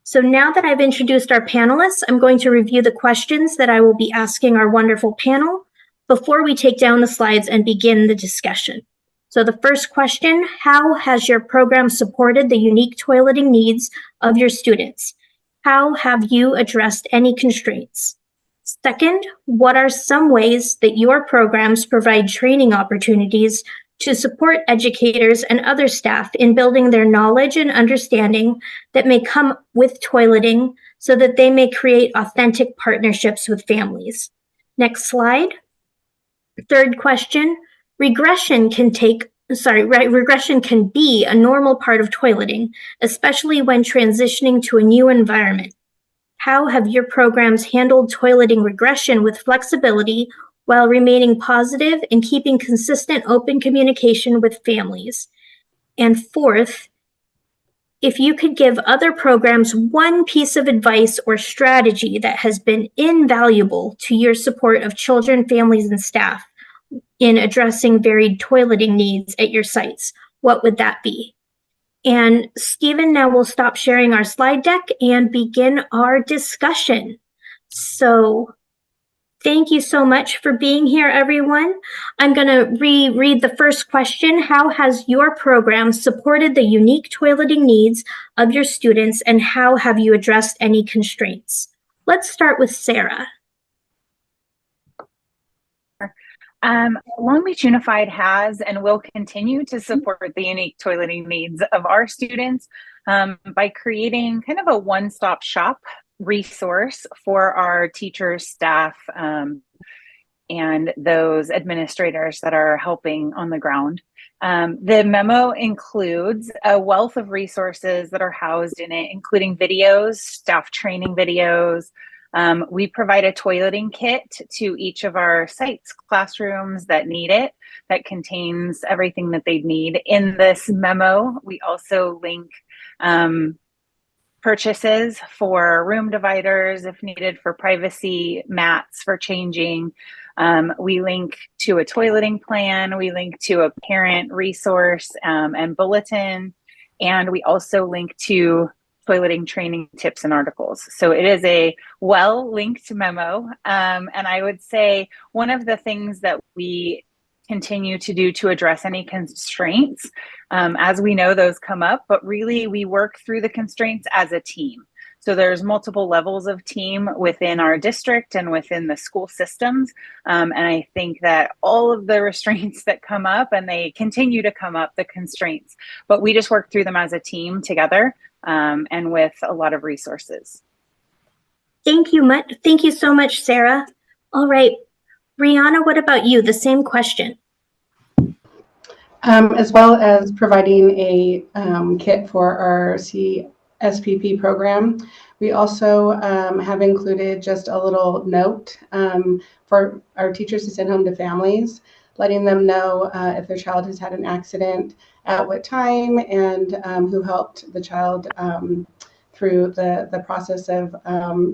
So now that I've introduced our panelists, I'm going to review the questions that I will be asking our wonderful panel before we take down the slides and begin the discussion. So the first question, how has your program supported the unique toileting needs of your students? How have you addressed any constraints? Second, what are some ways that your programs provide training opportunities to support educators and other staff in building their knowledge and understanding that may come with toileting so that they may create authentic partnerships with families? Next slide. Third question, regression can be a normal part of toileting, especially when transitioning to a new environment. How have your programs handled toileting regression with flexibility while remaining positive and keeping consistent open communication with families? And fourth, if you could give other programs one piece of advice or strategy that has been invaluable to your support of children, families, and staff in addressing varied toileting needs at your sites, what would that be? And Stephen, now we'll stop sharing our slide deck and begin our discussion. So thank you so much for being here, everyone. I'm going to reread the first question. How has your program supported the unique toileting needs of your students, and how have you addressed any constraints? Let's start with Sarah. Long Beach Unified has and will continue to support the unique toileting needs of our students by creating kind of a one-stop shop resource for our teachers, staff, and those administrators that are helping on the ground. The memo includes a wealth of resources that are housed in it, including videos, staff training videos. We provide a toileting kit to each of our sites, classrooms that need it, that contains everything that they need. In this memo, we also link purchases for room dividers if needed, for privacy, mats for changing. We link to a toileting plan. We link to a parent resource and bulletin. And we also link to toileting training tips and articles. So it is a well-linked memo. And I would say one of the things that we continue to do to address any constraints, as we know those come up, but really we work through the constraints as a team. So there's multiple levels of team within our district and within the school systems. And I think that all of the restraints that come up, and they continue to come up, the constraints, but we just work through them as a team together and with a lot of resources. Thank you so much, Sarah. All right, Brianna, what about you? The same question. As well as providing a kit for our CSPP program. We also have included just a little note for our teachers to send home to families, letting them know if their child has had an accident, at what time, and who helped the child through the process of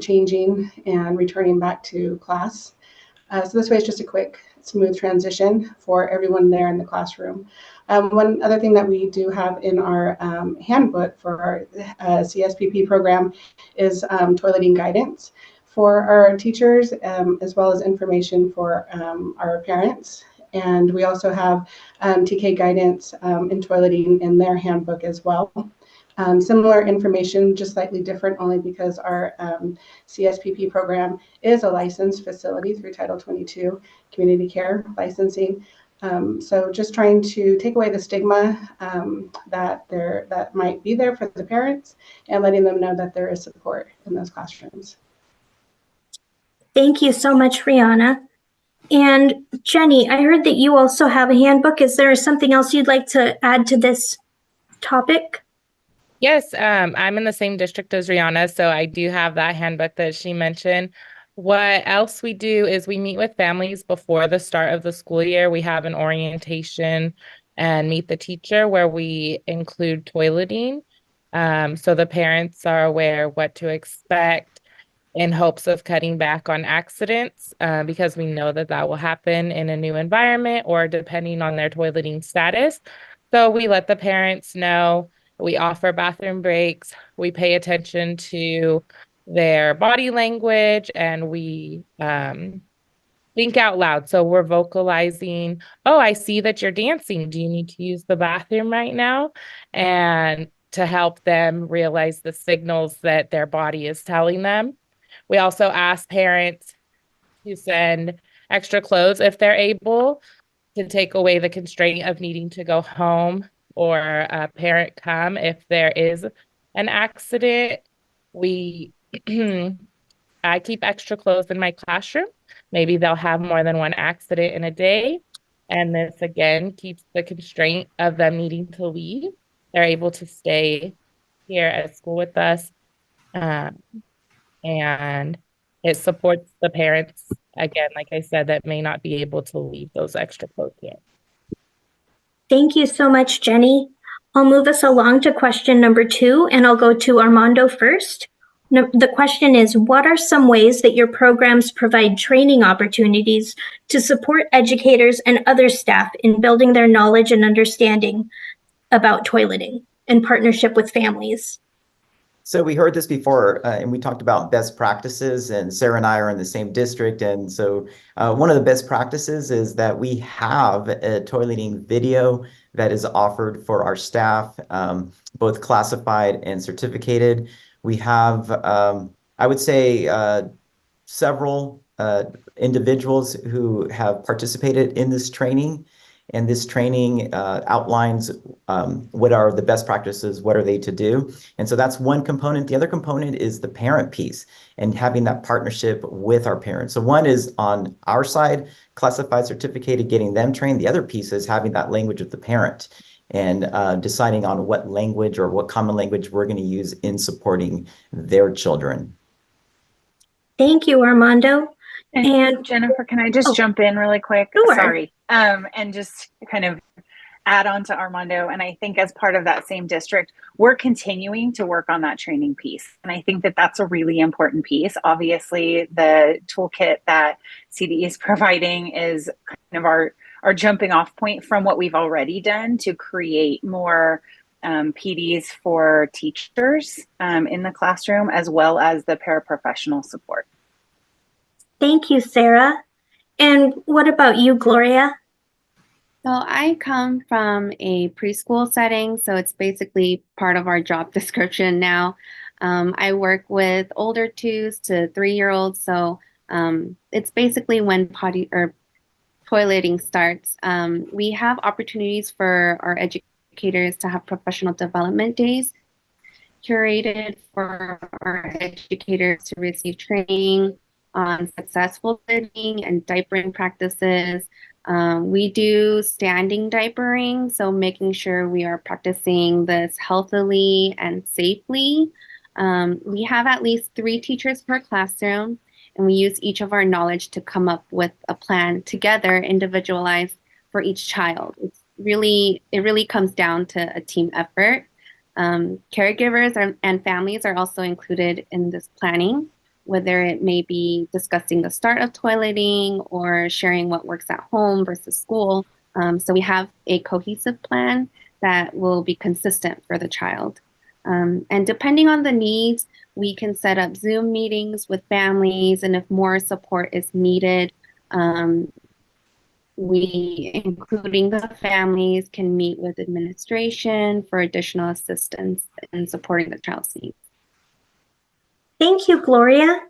changing and returning back to class. So this way it's just a quick, smooth transition for everyone there in the classroom. One other thing that we do have in our handbook for our CSPP program is toileting guidance for our teachers, as well as information for our parents. And we also have TK guidance in toileting in their handbook as well. Similar information, just slightly different, only because our CSPP program is a licensed facility through Title 22 community care licensing. So just trying to take away the stigma that might be there for the parents, and letting them know that there is support in those classrooms. Thank you so much, Rihanna. And Jenny, I heard that you also have a handbook. Is there something else you'd like to add to this topic? Yes, I'm in the same district as Rihanna, so I do have that handbook that she mentioned. What else we do is we meet with families before the start of the school year. We have an orientation and meet the teacher where we include toileting. So the parents are aware what to expect in hopes of cutting back on accidents, because we know that that will happen in a new environment or depending on their toileting status. So we let the parents know. We offer bathroom breaks. We pay attention to their body language, and we think out loud. So we're vocalizing, oh, I see that you're dancing. Do you need to use the bathroom right now? And to help them realize the signals that their body is telling them. We also ask parents to send extra clothes if they're able, to take away the constraint of needing to go home, or a parent come if there is an accident. We I keep extra clothes in my classroom. Maybe they'll have more than one accident in a day. And this again keeps the constraint of them needing to leave. They're able to stay here at school with us. And it supports the parents, again, like I said, that may not be able to leave those extra clothes here. Thank you so much, Jenny. I'll move us along to question number 2, and I'll go to Armando first. The question is, what are some ways that your programs provide training opportunities to support educators and other staff in building their knowledge and understanding about toileting in partnership with families? So we heard this before, and we talked about best practices, and Sarah and I are in the same district. And so one of the best practices is that we have a toileting video that is offered for our staff, both classified and certificated. We have, I would say, several individuals who have participated in this training. And this training outlines what are the best practices, what are they to do. And so that's one component. The other component is the parent piece and having that partnership with our parents. So one is on our side, classified, certificated, getting them trained. The other piece is having that language of the parent and deciding on what language or what common language we're going to use in supporting their children. Thank you, Armando. And Jennifer, can I just jump in really quick? Sure. Sorry. And just kind of add on to Armando. And I think as part of that same district, we're continuing to work on that training piece. And I think that that's a really important piece. Obviously, the toolkit that CDE is providing is kind of our jumping off point from what we've already done to create more PDs for teachers in the classroom, as well as the paraprofessional support. Thank you, Sarah. And what about you, Gloria? So I come from a preschool setting, so it's basically part of our job description now. I work with older 2s to 3-year-olds, so it's basically when potty or toileting starts. We have opportunities for our educators to have professional development days curated for our educators to receive training on successful toileting and diapering practices. We do standing diapering, so making sure we are practicing this healthily and safely. We have at least 3 teachers per classroom, and we use each of our knowledge to come up with a plan together, individualized for each child. It really comes down to a team effort. Caregivers and families are also included in this planning, whether it may be discussing the start of toileting or sharing what works at home versus school. So we have a cohesive plan that will be consistent for the child. And depending on the needs, we can set up Zoom meetings with families, and if more support is needed, We, including the families, can meet with administration for additional assistance in supporting the child's needs. Thank you, Gloria.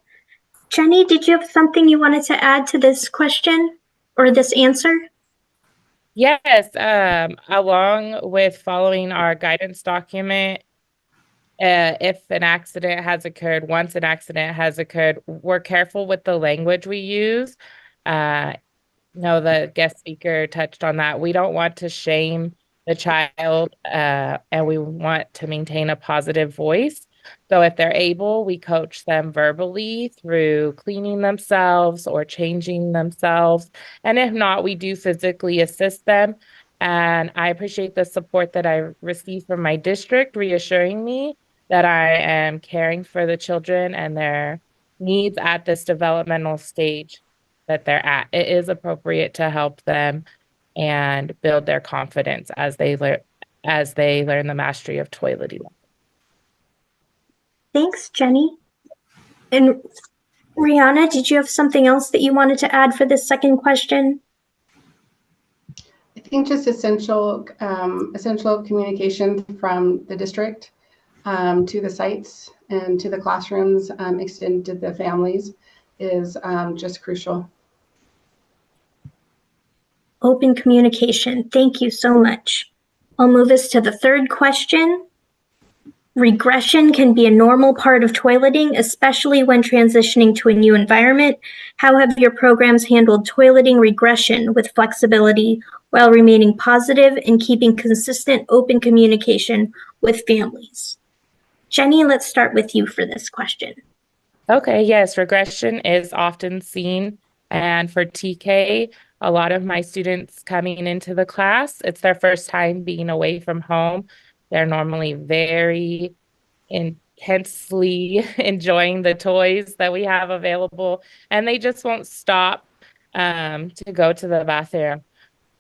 Jenny, did you have something you wanted to add to this question or this answer? Yes, along with following our guidance document, if an accident has occurred, once an accident has occurred, we're careful with the language we use. No, the guest speaker touched on that. We don't want to shame the child, and we want to maintain a positive voice. So if they're able, we coach them verbally through cleaning themselves or changing themselves. And if not, we do physically assist them. And I appreciate the support that I received from my district, reassuring me that I am caring for the children and their needs at this developmental stage that they're at. It is appropriate to help them and build their confidence as they learn the mastery of toileting. Thanks, Jenny. And Rihanna, did you have something else that you wanted to add for this second question? I think just essential communication from the district to the sites and to the classrooms, extended to the families, is just crucial. Open communication. Thank you so much. I'll move us to the third question. Regression can be a normal part of toileting, especially when transitioning to a new environment. How have your programs handled toileting regression with flexibility while remaining positive and keeping consistent open communication with families? Jenny, let's start with you for this question. Okay, yes, regression is often seen. And for TK, a lot of my students coming into the class, it's their first time being away from home. They're normally very intensely enjoying the toys that we have available, and they just won't stop to go to the bathroom.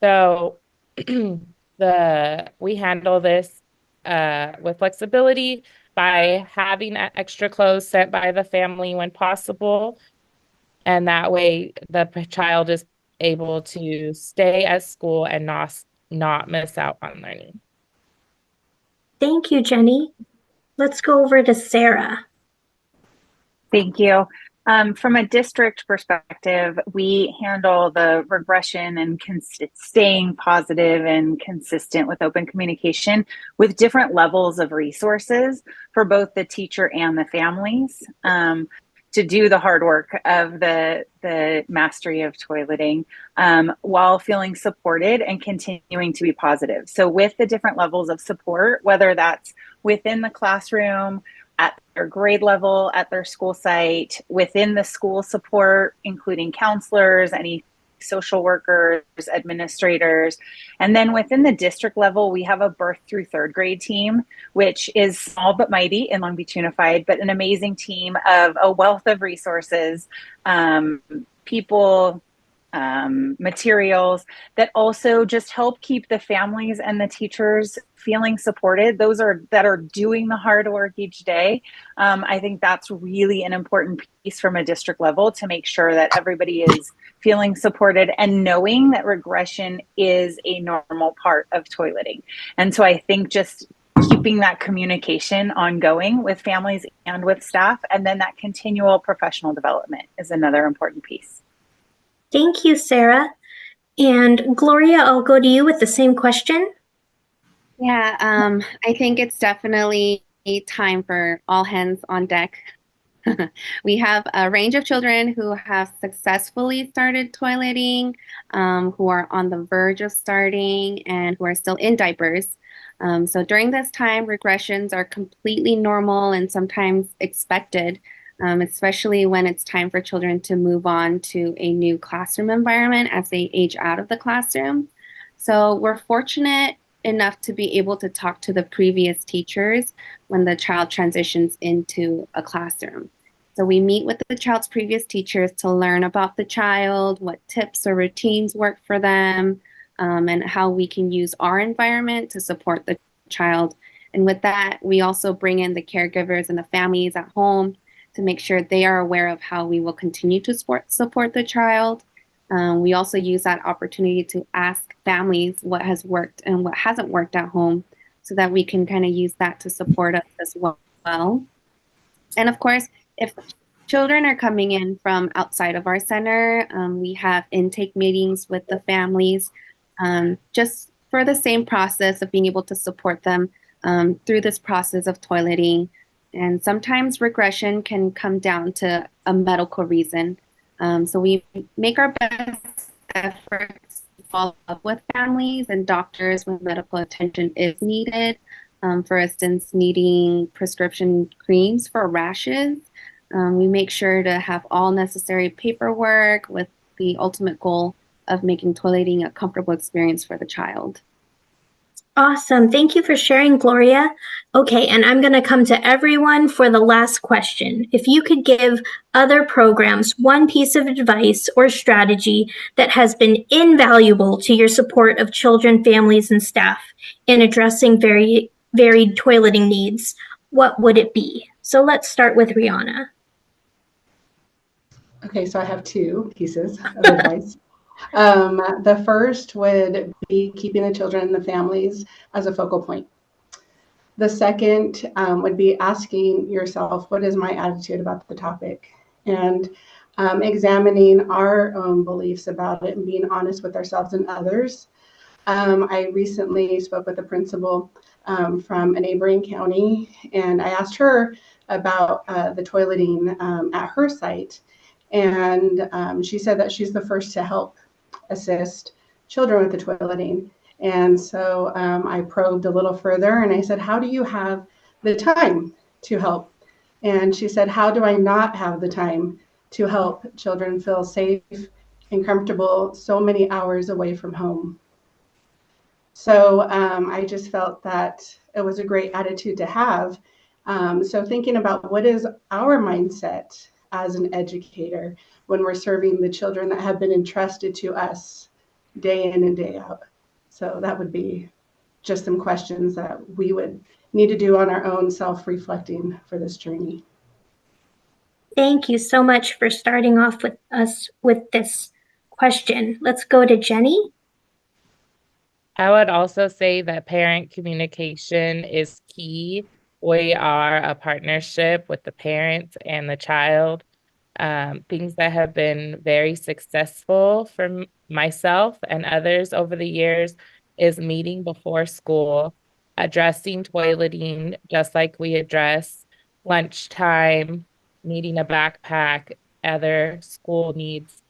So we handle this with flexibility by having extra clothes sent by the family when possible. And that way the child is able to stay at school and not miss out on learning. Thank you, Jenny. Let's go over to Sarah. Thank you. From a district perspective, we handle the regression and staying positive and consistent with open communication with different levels of resources for both the teacher and the families to do the hard work of the mastery of toileting while feeling supported and continuing to be positive. So with the different levels of support, whether that's within the classroom, at their grade level, at their school site, within the school support, including counselors, any social workers, administrators. And then within the district level, we have a birth through third grade team, which is small but mighty in Long Beach Unified, but an amazing team of a wealth of resources, people, materials that also just help keep the families and the teachers feeling supported. Those that are doing the hard work each day. I think that's really an important piece from a district level to make sure that everybody is feeling supported and knowing that regression is a normal part of toileting. And so I think just keeping that communication ongoing with families and with staff, and then that continual professional development is another important piece. Thank you, Sarah. And Gloria, I'll go to you with the same question. Yeah, I think it's definitely time for all hands on deck. We have a range of children who have successfully started toileting, who are on the verge of starting, and who are still in diapers. So during this time, regressions are completely normal and sometimes expected, especially when it's time for children to move on to a new classroom environment as they age out of the classroom. So we're fortunate enough to be able to talk to the previous teachers when the child transitions into a classroom. So we meet with the child's previous teachers to learn about the child, what tips or routines work for them, and how we can use our environment to support the child. And with that, we also bring in the caregivers and the families at home to make sure they are aware of how we will continue to support the child. We also use that opportunity to ask families what has worked and what hasn't worked at home so that we can kind of use that to support us as well. And of course, if children are coming in from outside of our center, we have intake meetings with the families just for the same process of being able to support them through this process of toileting. And sometimes regression can come down to a medical reason. So we make our best efforts to follow up with families and doctors when medical attention is needed. For instance, needing prescription creams for rashes. We make sure to have all necessary paperwork with the ultimate goal of making toileting a comfortable experience for the child. Awesome. Thank you for sharing, Gloria. Okay, and I'm going to come to everyone for the last question. If you could give other programs one piece of advice or strategy that has been invaluable to your support of children, families, and staff in addressing varied toileting needs, what would it be? So let's start with Rihanna. Okay, so I have two pieces of advice. The first would be keeping the children and the families as a focal point. The second would be asking yourself, what is my attitude about the topic? And examining our own beliefs about it and being honest with ourselves and others. I recently spoke with a principal from a neighboring county, and I asked her about the toileting at her site. And she said that she's the first to help assist children with the toileting. And so I probed a little further and I said, how do you have the time to help? And she said, how do I not have the time to help children feel safe and comfortable so many hours away from home? So I just felt that it was a great attitude to have. So thinking about what is our mindset as an educator when we're serving the children that have been entrusted to us day in and day out. So that would be just some questions that we would need to do on our own self-reflecting for this journey. Thank you so much for starting off with us with this question. Let's go to Jenny. I would also say that parent communication is key. We are a partnership with the parents and the child. Things that have been very successful for myself and others over the years is meeting before school, addressing toileting, just like we address lunchtime, needing a backpack, other school needs.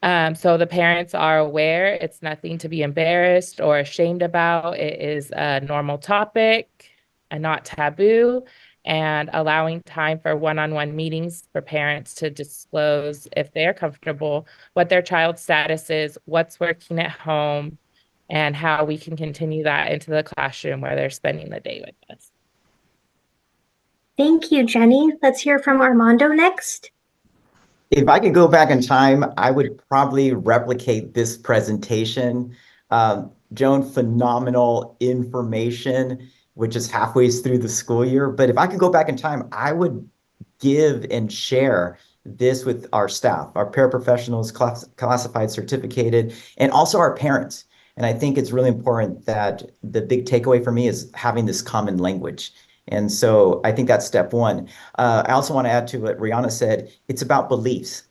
So the parents are aware it's nothing to be embarrassed or ashamed about. It is a normal topic and not taboo, and allowing time for one-on-one meetings for parents to disclose if they're comfortable, what their child's status is, what's working at home, and how we can continue that into the classroom where they're spending the day with us. Thank you, Jenny. Let's hear from Armando next. If I could go back in time, I would probably replicate this presentation. Joan, phenomenal information, which is halfway through the school year. But if I could go back in time, I would give and share this with our staff, our paraprofessionals, classified, certificated, and also our parents. And I think it's really important that the big takeaway for me is having this common language. And so I think that's step one. I also want to add to what Rihanna said, it's about beliefs.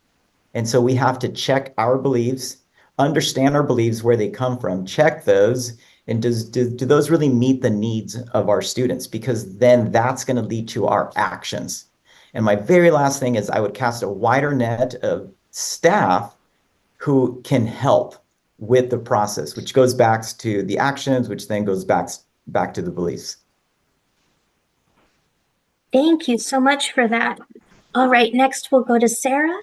And so we have to check our beliefs, understand our beliefs, where they come from, check those, and do those really meet the needs of our students? Because then that's going to lead to our actions. And my very last thing is I would cast a wider net of staff who can help with the process, which goes back to the actions, which then goes back to the beliefs. Thank you so much for that. All right, next we'll go to Sarah.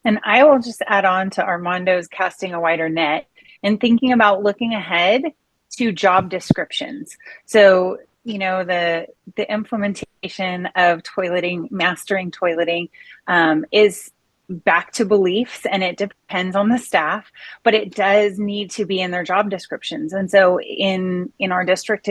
And I will just add on to Armando's casting a wider net and thinking about looking ahead to job descriptions. So, you know, the implementation of toileting, mastering toileting is back to beliefs, and it depends on the staff, but it does need to be in their job descriptions. And so in our district,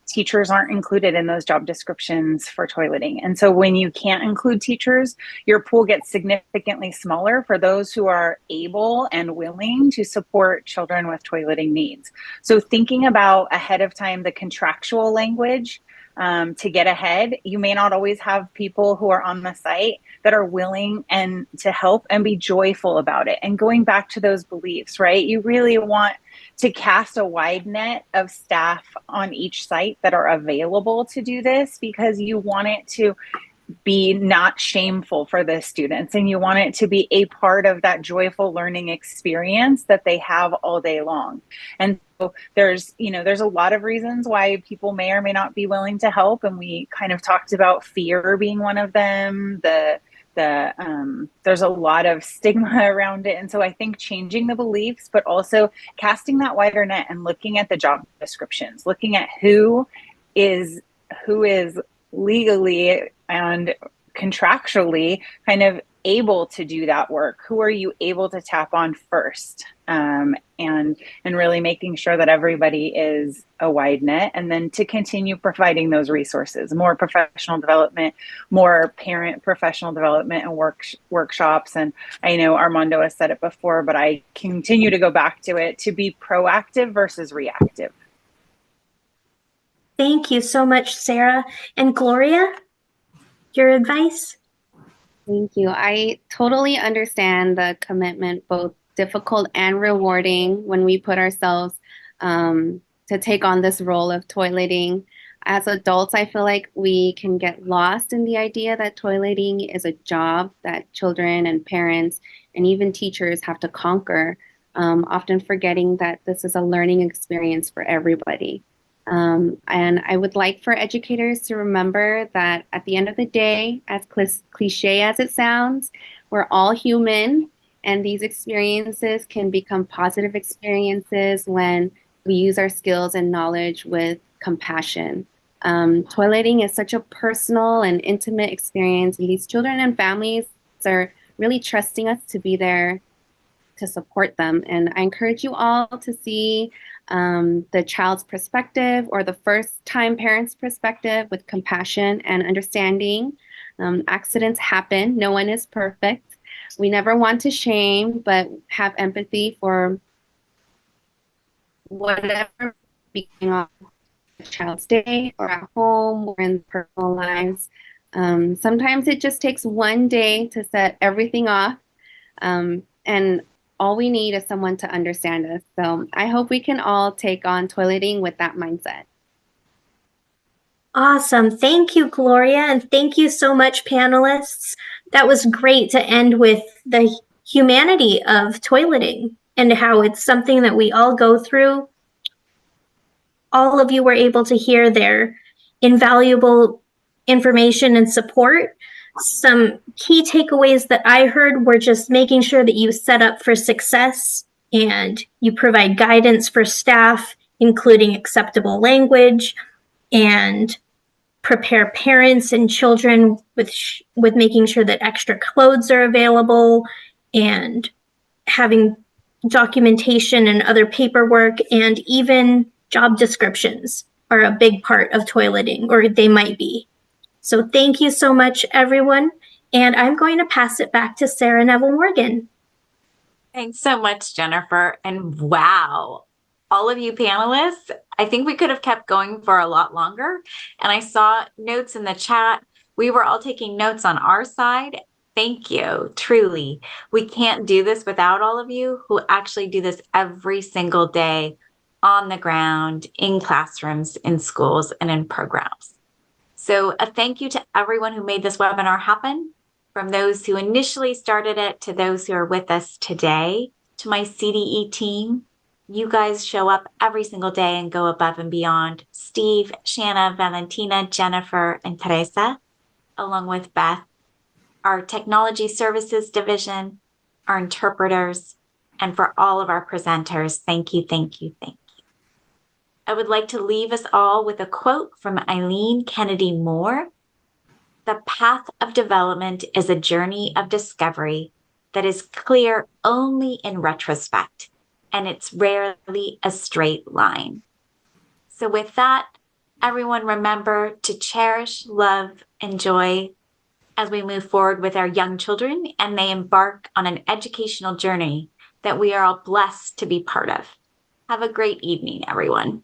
teachers aren't included in those job descriptions for toileting. And so when you can't include teachers, your pool gets significantly smaller for those who are able and willing to support children with toileting needs. So thinking about ahead of time the contractual language to get ahead, you may not always have people who are on the site that are willing and to help and be joyful about it. And going back to those beliefs, right? You really want to cast a wide net of staff on each site that are available to do this, because you want it to be not shameful for the students, and you want it to be a part of that joyful learning experience that they have all day long. And so there's a lot of reasons why people may or may not be willing to help, and we kind of talked about fear being one of them. There's a lot of stigma around it. And so I think changing the beliefs, but also casting that wider net and looking at the job descriptions, looking at who is legally and contractually kind of able to do that work. Who are you able to tap on first? And really making sure that everybody is a wide net, and then to continue providing those resources, more professional development, more parent professional development and workshops. And I know Armando has said it before, but I continue to go back to it, to be proactive versus reactive. Thank you so much, Sarah. And Gloria, your advice? Thank you. I totally understand the commitment, both difficult and rewarding, when we put ourselves to take on this role of toileting. As adults, I feel like we can get lost in the idea that toileting is a job that children and parents and even teachers have to conquer, often forgetting that this is a learning experience for everybody. And I would like for educators to remember that at the end of the day, as cliche as it sounds, we're all human, and these experiences can become positive experiences when we use our skills and knowledge with compassion. Toileting is such a personal and intimate experience, and these children and families are really trusting us to be there to support them. And I encourage you all to see the child's perspective, or the first-time parent's perspective, with compassion and understanding. Accidents happen. No one is perfect. We never want to shame, but have empathy for whatever be going on a child's day or at home or in personal lives. Sometimes it just takes one day to set everything off, and all we need is someone to understand us. So I hope we can all take on toileting with that mindset. Awesome. Thank you, Gloria. And thank you so much, panelists. That was great to end with the humanity of toileting and how it's something that we all go through. All of you were able to hear their invaluable information and support. Some key takeaways that I heard were just making sure that you set up for success and you provide guidance for staff, including acceptable language, and prepare parents and children with making sure that extra clothes are available, and having documentation and other paperwork, and even job descriptions are a big part of toileting, or they might be. So thank you so much, everyone. And I'm going to pass it back to Sarah Neville Morgan. Thanks so much, Jennifer. And wow, all of you panelists, I think we could have kept going for a lot longer. And I saw notes in the chat. We were all taking notes on our side. Thank you, truly. We can't do this without all of you who actually do this every single day on the ground, in classrooms, in schools, and in programs. So a thank you to everyone who made this webinar happen, from those who initially started it to those who are with us today. To my CDE team, you guys show up every single day and go above and beyond. Steve, Shanna, Valentina, Jennifer, and Teresa, along with Beth. Our technology services division, our interpreters, and for all of our presenters, thank you, thank you, thank you. I would like to leave us all with a quote from Eileen Kennedy Moore. The path of development is a journey of discovery that is clear only in retrospect, and it's rarely a straight line. So with that, Everyone remember to cherish, love, and joy as we move forward with our young children and they embark on an educational journey that we are all blessed to be part of. Have a great evening, everyone.